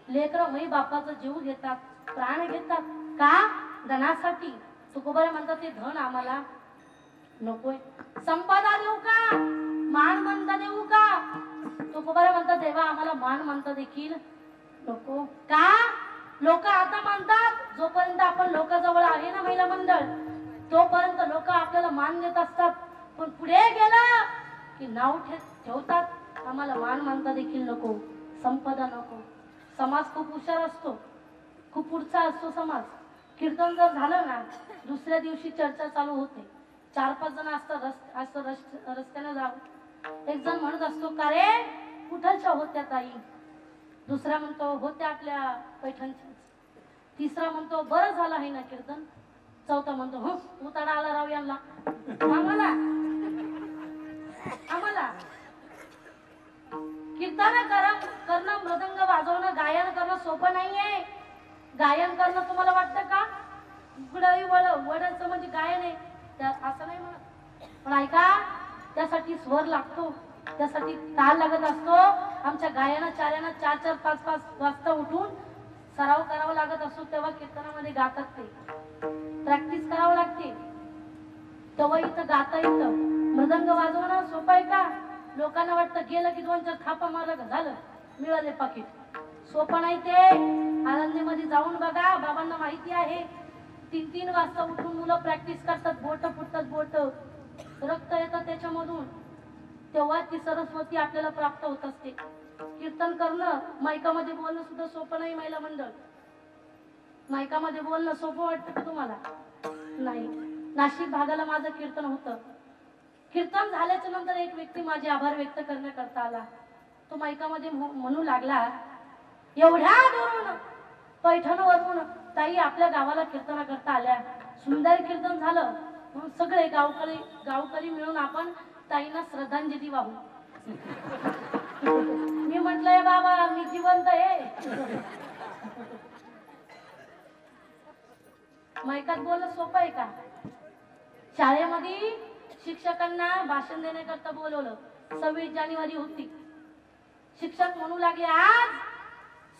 लेकर मई बापाचा जीव घेतात, प्राण घेतात. का, धनासाठी. तुकोबारे म्हणतात, ते धन आम्हाला नकोय. संपदा देऊ का, मान म्हणता देऊ का. तुकोबारे म्हणतात, देवा आम्हाला मान म्हणता देखील नको. का, लोक आता म्हणतात, जोपर्यंत आपण लोकांजवळ आहे ना महिला मंडळ, तोपर्यंत लोक आपल्याला मान देत असतात. पण पुढे गेला की नाव ठेवतात, आम्हाला मान मानता देखील नको, संपदा नको. समाज खूप हुशार असतो, खूप पुढचा असतो समाज. कीर्तन जर झालं ना, दुसऱ्या दिवशी चर्चा चालू होते. 4-5 जण असतात रस्त्याने जाऊ. एक जण म्हणत असतो, का रे कुठलच्या होत्या ताई. दुसरा म्हणतो, होत्या आपल्या पैठणच्या. तिसरा म्हणतो, बरं झालं आहे ना कीर्तन. चौथा म्हणतो, हो उताडा आला राव यांना, आम्हाला आम्हाला. कीर्तन करणं, मृदंग वाजवणं, गायन करणं सोपं नाहीये. गायन करणं तुम्हाला वाटतं का वडाचं म्हणजे गायन आहे, असं नाही म्हणत. पण ऐका, त्यासाठी स्वर लागतो, त्यासाठी ताल लागत असतो. आमच्या गायनाचार्यांना 4-4, 5-5 वाजता उठून सराव करावा लागत असतो. तेव्हा कीर्तनामध्ये गातात ते प्रॅक्टिस करावं लागते, तेव्हा इथं गाता येतं. मृदंग वाजवणं सोपं आहे का. लोकांना वाटतं गेलं की 2-4 थापा मारलं का झालं, मिळाले पाकिट. सोपं नाही ते. आनंदीमध्ये जाऊन बघा, बाबांना माहिती आहे. 3-3 वाजता उठून मुलं प्रॅक्टिस करतात, बोट फुटतात, बोट रक्त येतात त्याच्यामधून. तेव्हा ती सरस्वती आपल्याला प्राप्त होत असते. कीर्तन करणं, मायकामध्ये बोलणं सुद्धा सोपं नाही महिला मंडळ. मायकामध्ये बोलणं सोपं वाटतं का तुम्हाला, नाही. नाशिक भागाला माझं कीर्तन होतं. कीर्तन झाल्याच्या नंतर एक व्यक्ती माझे आभार व्यक्त करण्याकरता आला. तो मायकामध्ये म्हणू लागला, एवढ्या दुरून पैठणवरून ताई आपल्या गावाला कीर्तना करता आल्या. सुंदर कीर्तन झालं म्हणून सगळे गावकरी मिळून आपण ताईंना श्रद्धांजली वाहू. मी म्हटलंय बाबा मी जिवंत आहे. मैकात बोलणं सोपं आहे का? शाळेमध्ये शिक्षकांना भाषण देण्याकरता बोलवलं. 26 जानेवारी होती. शिक्षक म्हणू लागले आज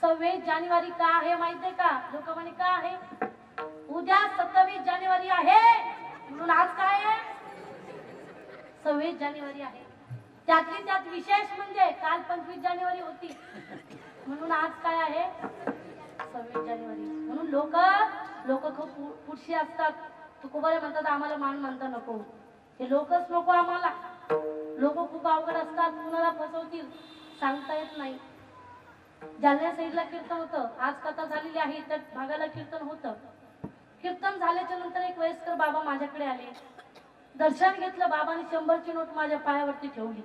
26 जानेवारी का आहे माहितीये का? लोक म्हणे का आहे? उद्या 27 जानेवारी आहे म्हणून आज काय आहे? 26 जानेवारी आहे. त्यातली त्यात विशेष म्हणजे काल 25 जानेवारी होती म्हणून आज काय आहे? 26 जानेवारी. म्हणून लोक खूप पुढशी असतात. तुकोबारे म्हणतात आम्हाला मान मानता नको. हे लोकच नको आम्हाला. लोक खूप अवघड असतात. कुणाला फसवतील सांगता येत नाही. जालन्या साईडला कीर्तन होतं. आज कथा झालेली आहे त्या भागाला कीर्तन होतं. कीर्तन झाल्याच्या नंतर एक वयस्कर बाबा माझ्याकडे आले. दर्शन घेतलं. बाबांनी 100ची नोट माझ्या पायावरती ठेवली.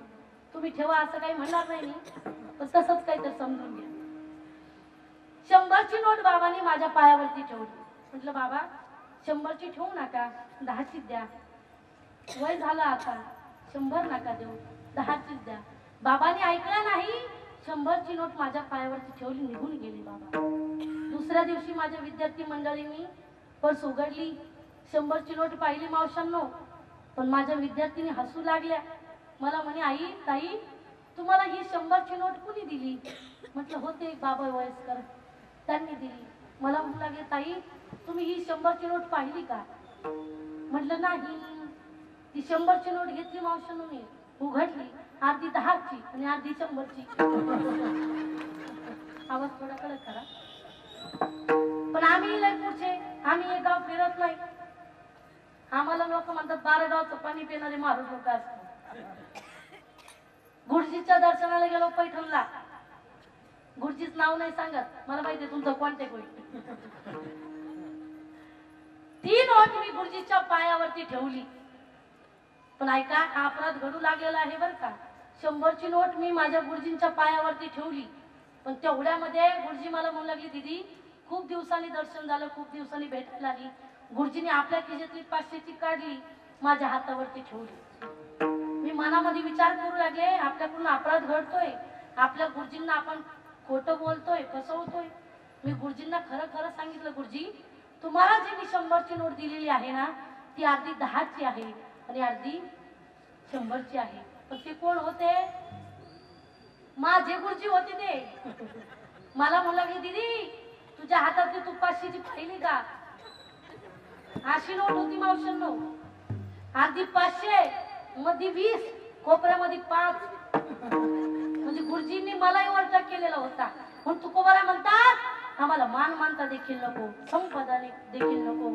तुम्ही ठेवा असं काही म्हणणार नाही मी, पण तसंच काहीतरी समजून घ्या. 100ची नोट बाबांनी माझ्या पायावरती ठेवली. म्हटलं बाबा 100ची ठेवू नका, 10ची द्या. वय झालं आता, 100 नका देऊ, 10चीच द्या. बाबांनी ऐकलं नाही. 100ची नोट माझ्या पायावरती ठेवली, निघून गेली बाबा. दुसऱ्या दिवशी माझ्या विद्यार्थी मंडळींनी पर्स उघडली, 100ची नोट पाहिली मावशांनो. पण माझ्या विद्यार्थीनी हसू लागल्या. मला म्हणे आई ताई तुम्हाला ही 100ची नोट कुणी दिली? म्हटलं होते एक बाबा वयस्कर त्यांनी दिली. मला म्हणू लागले ताई तुम्ही ही 100ची नोट पाहिली का? म्हटलं नाही. ती 100ची नोट घेतली मावशांनो मी, उघडली. अर्धी 10ची आणि अर्धी 100ची. आवाज थोडा कळत करा. पण आम्ही लय पुढचे, आम्ही एक गाव फिरत नाही. आम्हाला लोक म्हणतात 12 गावचं पाणी पिणारे मारू लोक असतात. गुरुजीच्या दर्शनाला गेलो पैठणला. गुरुजीच नाव नाही सांगत, मला माहिती तुमचं कॉन्टॅक्ट होईल. ती नोट मी गुरुजीच्या पायावरती ठेवली. पण ऐका हा अपराध घडू लागलेला आहे बरं का. 100ची नोट मी माझ्या गुरुजींच्या पायावरती ठेवली. पण तेवढ्यामध्ये गुरुजी मला म्हणू लागली दीदी खूप दिवसांनी दर्शन झालं, खूप दिवसांनी भेटायला आली. गुरुजीने आपल्या खिशातली 500ची काढली, माझ्या हातावरती ठेवली. मी मनामध्ये विचार करू लागले आपल्याकडून अपराध घडतोय. आपल्या गुरुजींना आपण खोटं बोलतोय, फसवतोय. मी गुरुजींना खरं खरं सांगितलं गुरुजी तुम्हाला जी मी 100ची नोट दिलेली आहे ना ती अर्धी 10ची आहे आणि अर्धी 100ची आहे. पण ते कोण होते? माझे गुरुजी होते ते. मला म्हणू लागले दीदी तुझ्या हातातली तू 500ची पाहिली का? अशी नोट होती मावशांनो. अर्धी 500 मध्ये 20 कोपऱ्यामध्ये 5. म्हणजे गुरुजींनी मलाही वर्तक केलेला होता. म्हणून तुकोबारा म्हणतात आम्हाला मान मानता देखील नको, संपदा देखील नको.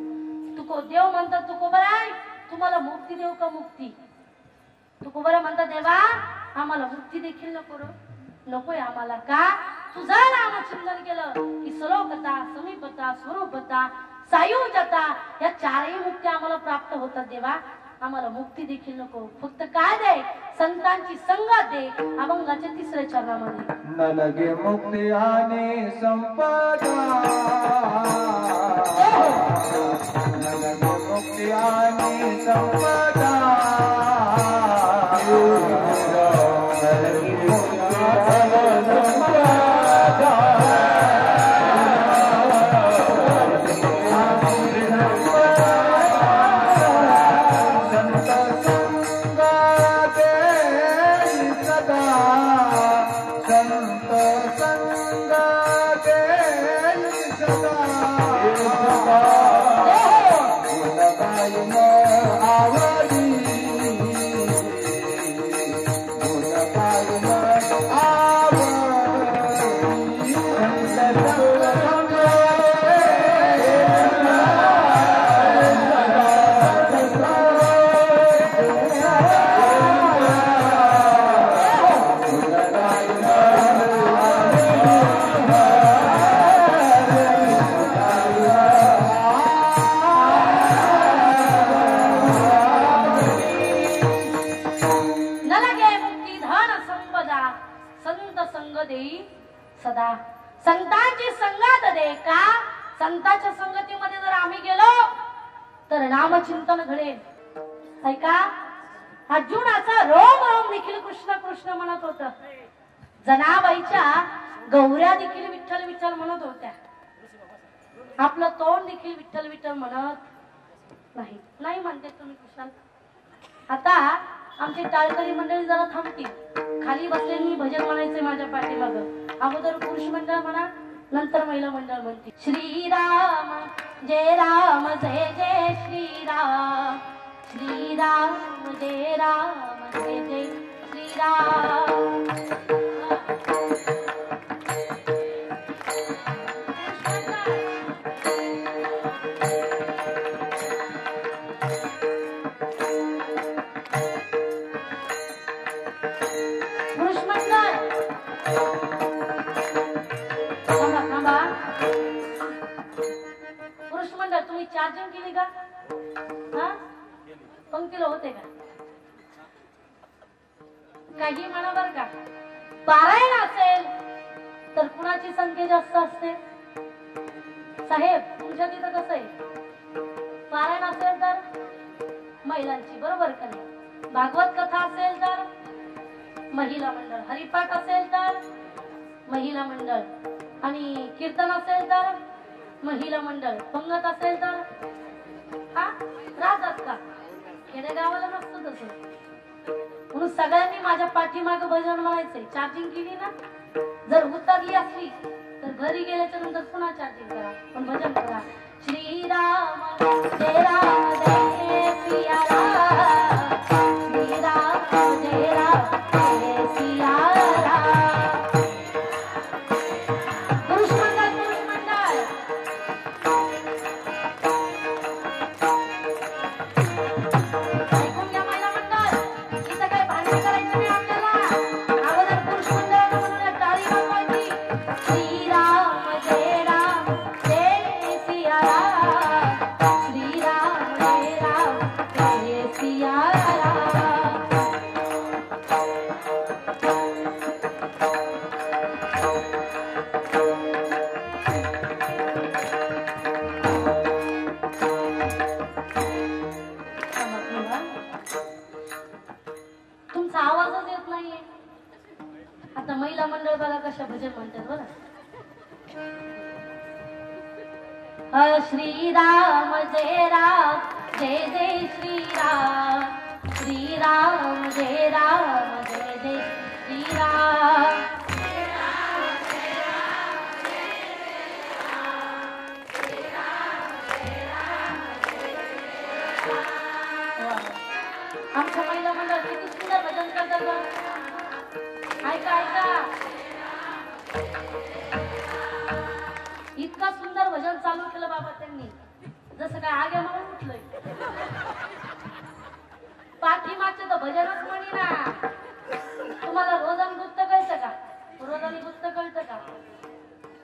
तुको देव म्हणतात तुकोबारा तुम्हाला मुक्ती देऊ का मुक्ती? तुकोबारा म्हणतात देवा आम्हाला मुक्ती देखील नको नकोय आम्हाला. का? तुझं नाम चिंतन केलं की सलोकता, समीपता, स्वरूपता, सायुज्यता या 4ही मुक्ती आम्हाला प्राप्त होतात. देवा आम्हाला मुक्ती देखील नको, फक्त काय दे? संतांची संगत दे. अभंगाच्या 3ऱ्या चरणामध्ये नलगे मुक्ती आणि संपदा, नलगे मुक्ती आणि संपदा, नलगे मुक्ती आणि संपदा. आवडी नामचिंतन घडेल. ऐका, अर्जुनाचा रोम रोम देखील कृष्ण कृष्ण म्हणत होत. जनाबाईच्या गौऱ्या देखील विठ्ठल विठ्ठल म्हणत होत्या. आपलं तोंड देखील विठ्ठल विठ्ठल म्हणत नाही म्हणते तुम्ही कुशाल. आता आमची टाळकरी मंडळी जरा थांबतील. खाली बसले मी भजन म्हणायचे माझ्या पाठीमाग. अगोदर पुरुष मंडळ म्हणा, नंतर महिला मंडळ म्हणते. श्रीराम जय राम जय जय श्रीराम, श्रीराम जय राम जय जय श्रीराम. पुरुष मंडळ तुम्ही चार्जिंग केली का? पंक्तीला होते का? काही म्हणा बर का. पारायण असेल तर कुणाची संख्या जास्त असते? साहेब तुमच्या तिथं कसं आहे? पारायण असेल तर महिलांची, बरोबर का नाही? भागवत कथा असेल तर महिला मंडळ, हरिपाठ असेल तर महिला मंडळ, आणि कीर्तन असेल तर महिला मंडळ, पंगत असेल तर राहतात का? खेडेगावाला नसतं तसं. म्हणून सगळ्यांनी माझ्या पाठीमागे भजन म्हणायचंय. चार्जिंग केली ना, जर उतरली असली तर घरी गेल्याच्या नंतर पुन्हा चार्जिंग करा, पण भजन करा. श्रीराम जय राम जय सिया राम, श्रीराम जय राम जय सिया राम. पुरुष मंडळ ऐकून घ्या. महिला मंडळ इथं काही भांडण करायचं नाही आपल्याला. अगोदर पुरुष मंडळ म्हणून टाळी वाजवायची. श्रीराम जय राम जय सिया राम, श्रीराम जय राम जय सिया राम. तुमचा आवाजच येत नाहीये. आता महिला मंडळ बघा कशा भजन म्हणतात बघा. श्रीराम जय राम जय जय श्रीराम, श्रीराम जय राम जय जय श्रीराम. आमच्या महिला मंडळ किती सुंदर भजन करतात बरं. ऐका ऐका, इतका सुंदर भजन चालू केलं बाबा त्यांनी, जसं काय आगे म्हणून उठलंय. पाठीमागचे तर भजनच म्हणी ना. तुम्हाला रोजानी गुप्त कळतं का? रोजानी गुप्त कळतं का?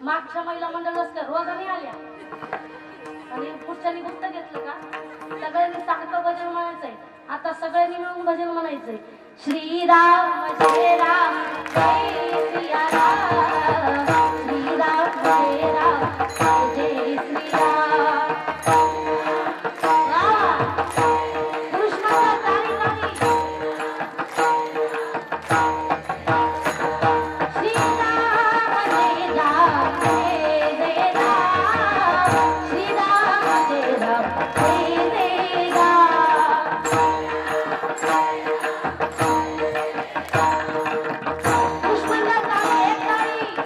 मागच्या महिला मंडळ असल्या रोजानी आल्या आणि पुढच्यानी गुप्त घेतलं का? सगळ्यांनी सारखं भजन म्हणायचंय. आता सगळ्यांनी मिळून भजन म्हणायचंय. श्रीराम जय राम जय सिया राम, श्रीराम जय राम जय श्रीराम. पुरुष मंडळ ताली ताली. श्रीराम जय राम जय जय राम, श्रीराम जय राम जय जय राम. पुरुष मंडळ ताली एक ताली.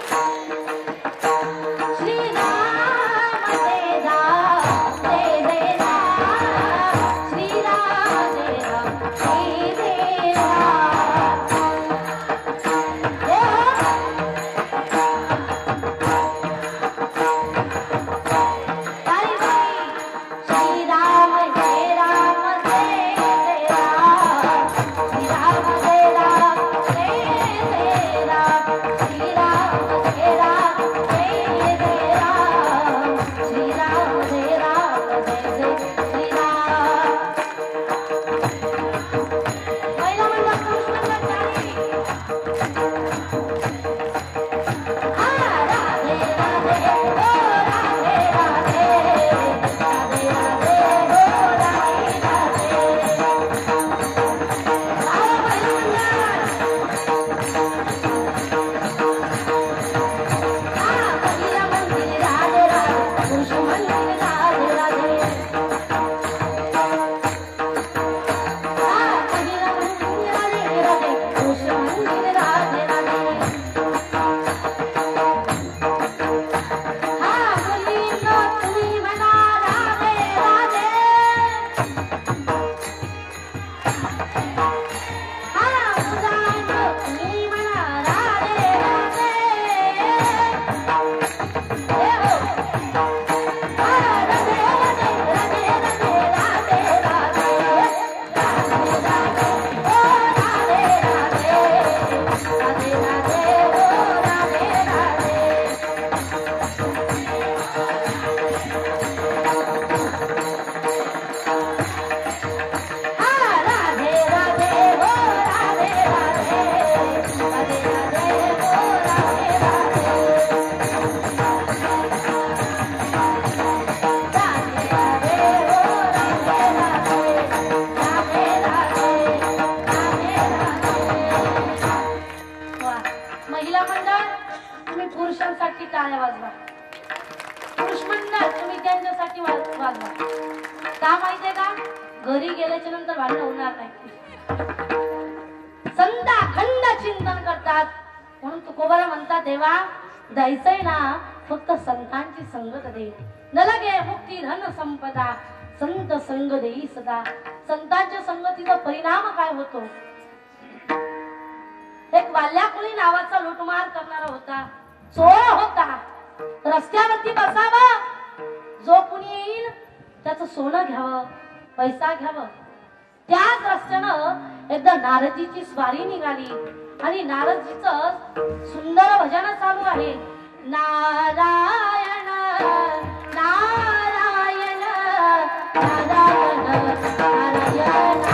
का माहितीये का? घरी गेल्याच्या नंतर भांडण होणार नाही. संत अखंड चिंतन करतात. म्हणून तुकोबारा म्हणतात, देवा द्यायचंय ना फक्त संतांची संगत दे. न लगे मुक्ती धन संपदा, संत संग देई सदा. संतांच्या संगतीचा परिणाम काय होतो? एक वाल्याकुळी नावाचा लुटमार करणारा होता, चोर होता. रस्त्यावरती बसावं, जो कुणी येईल त्याचं सोनं घ्यावं, पैसा घ्यावं. त्याच रस्त्यानं एकदा नारदजीची स्वारी निघाली आणि नारदजीचं सुंदर भजन चालू आहे. नारायण नारायण नारायण नारायण नारायण.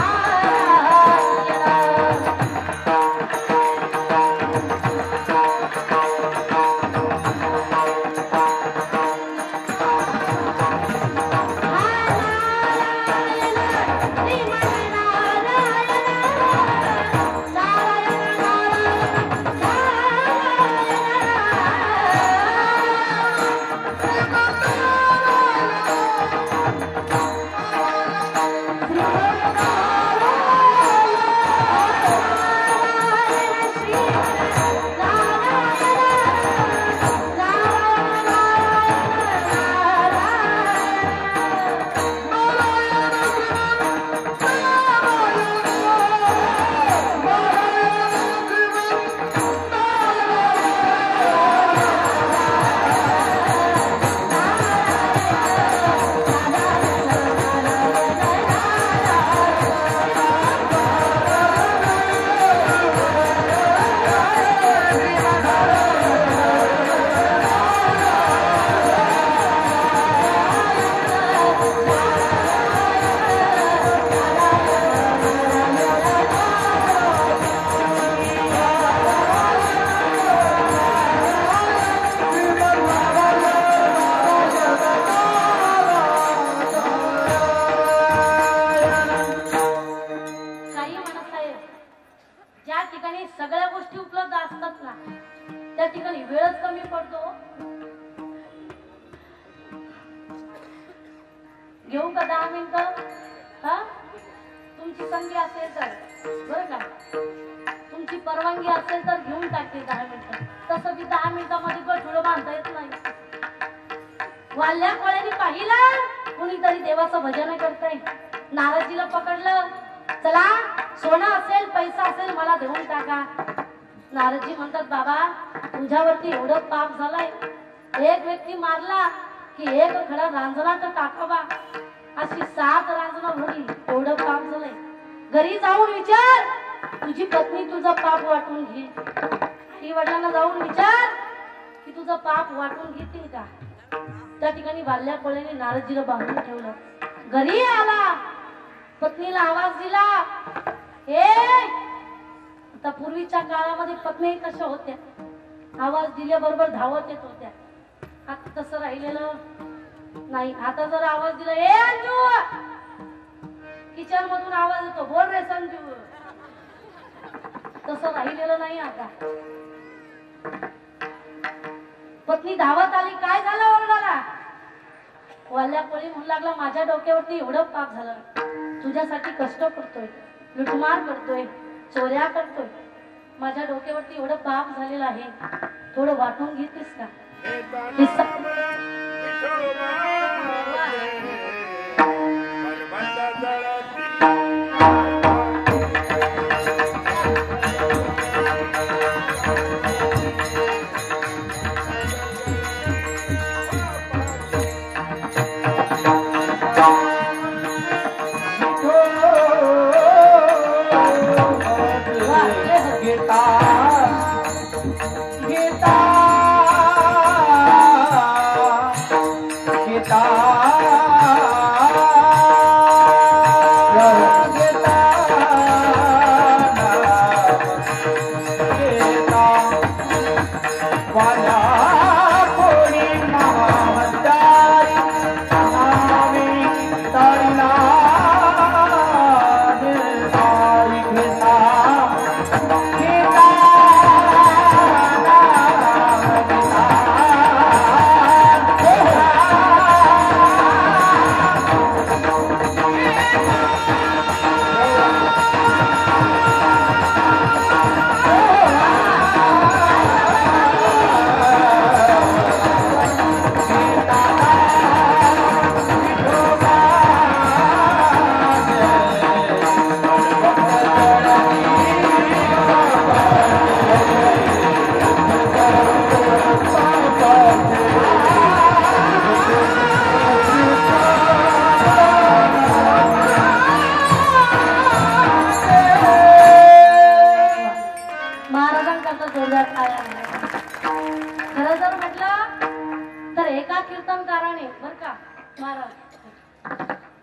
घेऊ का 10 मिनिटं? हा, तुमची संधी असेल तर बरं का, तुमची परवानगी असेल तर घेऊन टाकते 10 मिनिटं. तसं बी 10 मिनिटामध्ये गठुडं बांधता येत नाही. वाल्या कोळ्यांनी पाहिलं कुणीतरी देवाचं भजन करतंय. नारदजीला पकडलं, चला सोनं असेल पैसा असेल मला देऊन टाका. नारदजी म्हणतात, बाबा तुझ्यावरती एवढं पाप झालंय, एक व्यक्ती मारला की एक खडा रांजणा तर टाकावा, अशी 7 रांजणं भरली, एवढं पाप झालंय. घरी जाऊन विचार, तुझी पत्नी तुझं पाप वाटून घे. आई वडिलांना जाऊन विचार की तुझं पाप वाटून घेतील का. त्या ठिकाणी वाल्या कोळ्याने नारदजीला बांधून ठेवलं. घरी आला, पत्नीला आवाज दिला. आता पूर्वीच्या काळामध्ये पत्नी कशा होत्या, आवाज दिल्याबरोबर धावत येत होत्या. आता तसं राहिलेलं नाही. आता जर आवाज दिला, ए अंजू, किचन मधून आवाज येतो, बोल रे संजू. तसं राहिलेलं नाही आता. पत्नी धावत आली, काय झालं ओरडाला. वाल्या कोळी म्हणू लागला, माझ्या डोक्यावरती एवढं पाप झालं, तुझ्यासाठी कष्ट करतोय, लुटमार करतोय, चोऱ्या करतोय, माझ्या डोक्यावरती एवढं पाप झालेलं आहे, थोडं वाटून घेतेस का.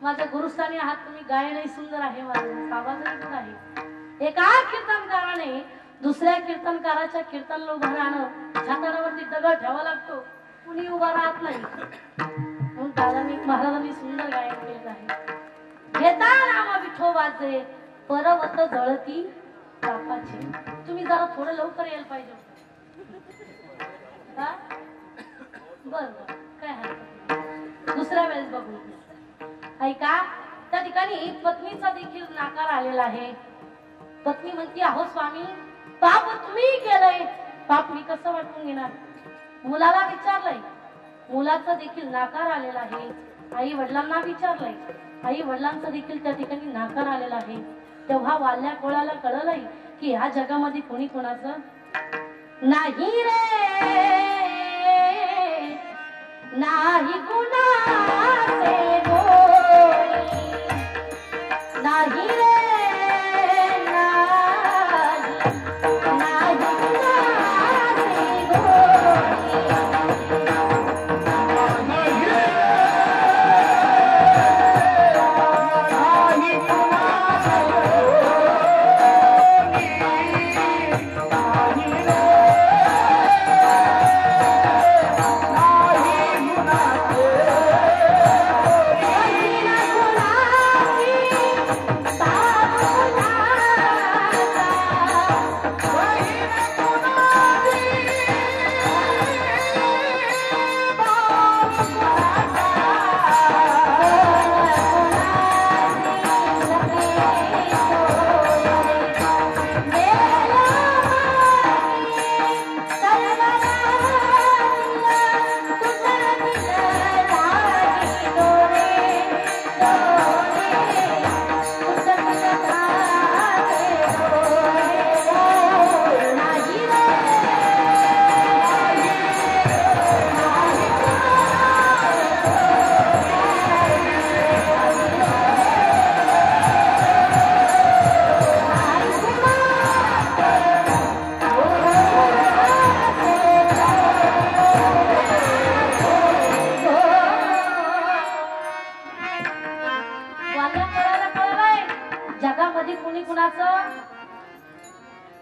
माझ्या गुरुस्थानी आहात तुम्ही, गायनही सुंदर आहे, माझा आवाजही पण आहे. एका कीर्तनकाराने दुसऱ्या कीर्तनकाराच्या कीर्तनला उभं राहणं, छाताडावरती दगड ठेवा लागतो, कुणी उभा राहत नाही. म्हणून दादांनी महाराजांनी सुंदर गायन केलं आहे. घेता नाम विठोबाचे परवत जळती बापाचे. तुम्ही जरा थोडं लवकर यायला पाहिजे. बर काय हरकत, दुसऱ्या वेळेस बघू. ऐका, त्या ठिकाणी पत्नीचा देखील नाकार आलेला आहे. पत्नी म्हणते, अहो स्वामी, पाप तुम्ही केलंय, पाप मी कसं वाटून घेणार. मुलाला विचारलंय, मुलाचा देखील नाकार आलेला आहे. आई वडिलांना विचारलंय, आई वडिलांचा देखील त्या ठिकाणी नाकार आलेला आहे. तेव्हा वाल्या कोळाला कळलंय की ह्या जगामध्ये कोणी कोणाचं नाही रे, नाही कुणाचे गोडी, नाही रे, नाही कुणाचे गोडी.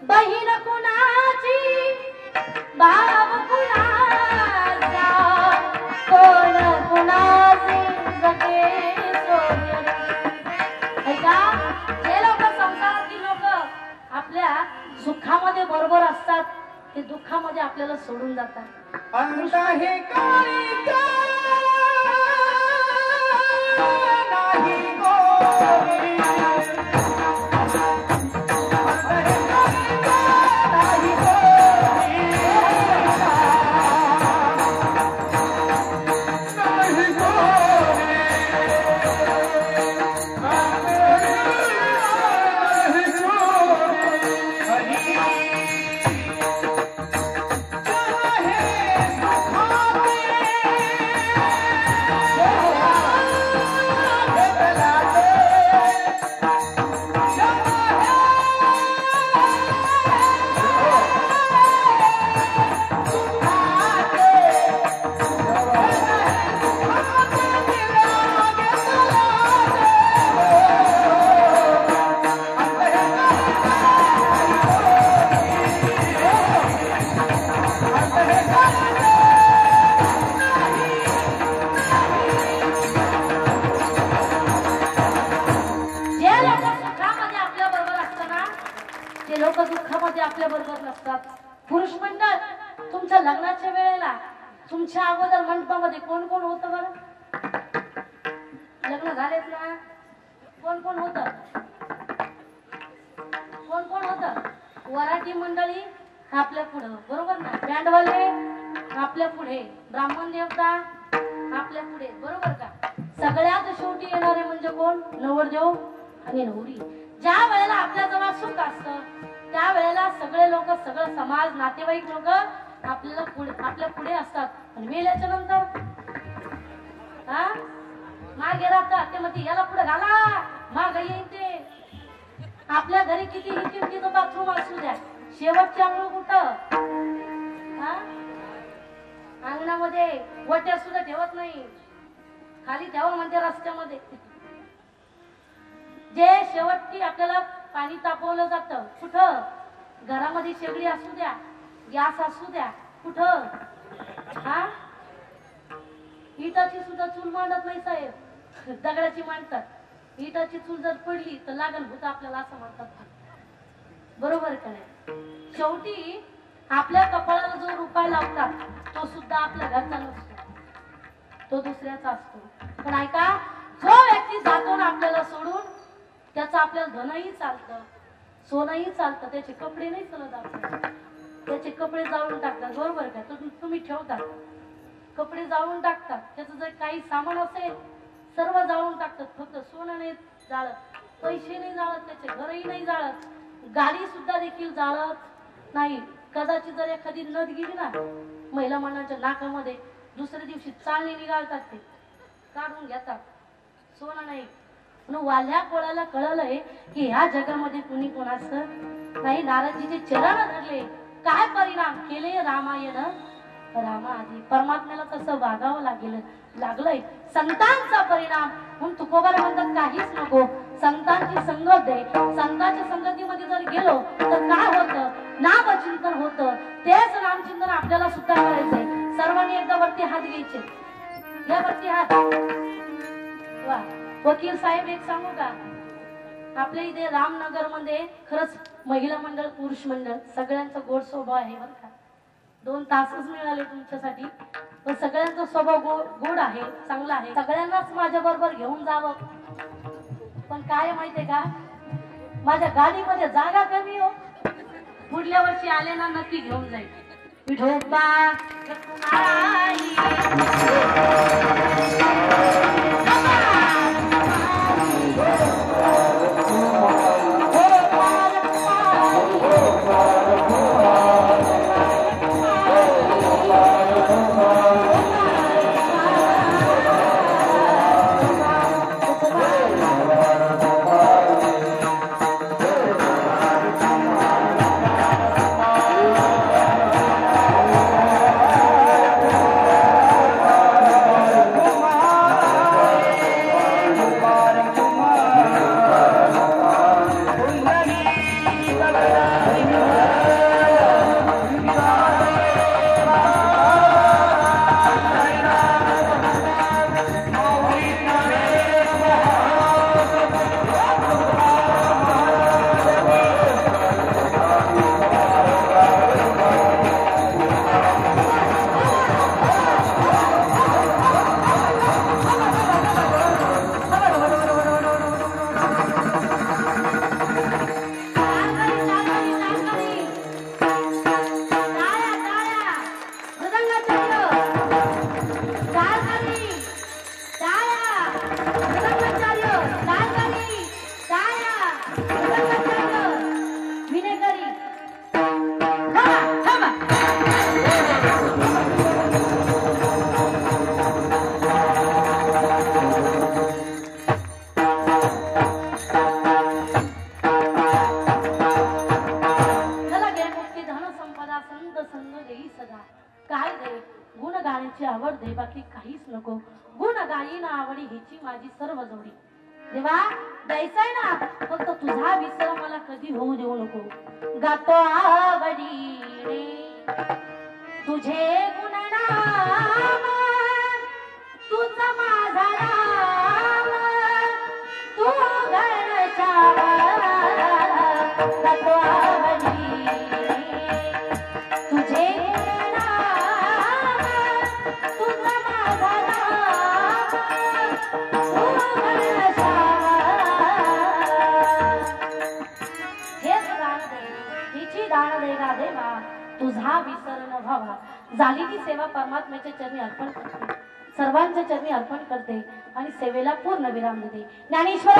बहीण कुणाची, भाव कुणाचा, कोण कुणाचे जगे सोयरे. ऐका, जे लोक संसारातील लोक आपल्या सुखामध्ये बरोबर असतात, ते दुःखामध्ये आपल्याला सोडून जातात. अंत हे काळी नाही गोरी, लोक दुःखामध्ये आपल्या बरोबर नसतात. पुरुष मंडळ, तुमच्या लग्नाच्या वेळेला तुमच्या अगोदर मंडपामध्ये कोण कोण होतं बरं? लग्न झालेत ना, कोण कोण होत, कोण कोण होत? वराठी मंडळी आपल्या पुढं, बरोबर ना, बँडवाले आपल्या पुढे, ब्राह्मण देवता आपल्या पुढे, बरोबर का. सगळ्यात शेवटी येणारे म्हणजे कोण? नवरदेव आणि नवरी. ज्या वेळेला आपल्या जवळ सुख असतं त्या वेळेला सगळे लोक, सगळं समाज, नातेवाईक लोक आपल्या पुढे असतात. आणि मेल्याच्या नंतर मागे राहतात. ते म्हणते याला पुढे घाला, माग येईन ते. आपल्या घरी किती किमतीचं बाथरूम असू द्या, शेवटची आंघोळ कुठं? अंगणामध्ये वट्या सुद्धा ठेवत नाही, खाली ठेवा म्हणते रस्त्यामध्ये. जे शेवटची आपल्याला पाणी तापवलं जातं कुठं? घरामध्ये शेगडी असू द्या, गॅस असू द्या, कुठं? हा, इटाची सुद्धा चूल मांडत नाही साहेब, दगडाची मांडतात. इटाची चूल जर पडली तर लागल भूत आपल्याला असं म्हणतात. बरोबर का नाही? शेवटी आपल्या कपाळाला जो रुपया लावतात तो सुद्धा आपल्या घरचा नसतो, तो दुसऱ्याचा असतो. पण ऐका, जो व्यक्ती जातो ना आपल्याला सोडून, त्याचं आपल्याला धनही चालतं, सोनंही चालतं, त्याचे कपडे नाही चालत आपल्याला, त्याचे कपडे जाळून टाकतात. बरोबर का? तुम्ही ठेवता कपडे जाळून टाकतात, त्याचं जर काही सामान असेल सर्व जाळून टाकतात. फक्त सोनं नाही जाळत, पैसे नाही जाळत, त्याचे घरही नाही जाळत, गाडी सुद्धा देखील जाळत नाही. कदाचित जर एखादी नद गेली ना महिला मंडळाच्या नाकामध्ये, दुसऱ्या दिवशी चालणी निघालतात, ते काढून घेतात. सोनं नाही. म्हणून वाल्या कोळाला कळलंय की ह्या जगामध्ये कुणी कोणाचं नाही. नारदजीचे चरण धरले, काय परिणाम केले रामायण रामाआधी. परमात्म्याला तसं वागावं लागलंय. संतांचा परिणाम म्हणून तुकोबार म्हणतात काहीच नको, संतांची संगत दे. संतांच्या संगतीमध्ये जर गेलो तर काय होतं? नामचिंतन होतं. तेच नामचिंतन आपल्याला सुद्धा करायचंय. सर्वांनी एकदा वरती हात घ्यायचे, या वरती हात. वा, वकील साहेब एक सांगू का, आपल्या इथे रामनगर मध्ये खरंच महिला मंडळ पुरुष मंडळ सगळ्यांचा गोड स्वभाव आहे बरं का. 2 तासच मिळाले तुमच्यासाठी, पण सगळ्यांचा स्वभाव गोड आहे, चांगला आहे. सगळ्यांनाच माझ्या बरोबर घेऊन जावं, पण काय माहितीये का, माझ्या गाडीमध्ये जागा कमी हो. पुढल्या वर्षी आले ना नक्की घेऊन जाईल. विठोबा माझी सर्व जोडी. देवा द्यायचंय ना, फक्त तुझा विसर मला कधी होऊ देऊ नको. गातो आवडीने तुझे गुणनाम, तुझा माझा राम, तू घरच्यावा. गातो आवडीने तुझे गुणनाम, तुझा माझा देवा, तुझा विसर न व्हावा. झाली की सेवा परमात्म्याच्या चरणी अर्पण करते, सर्वांच्या चरणी अर्पण करते आणि सेवेला पूर्ण विराम देते. ज्ञानेश्वर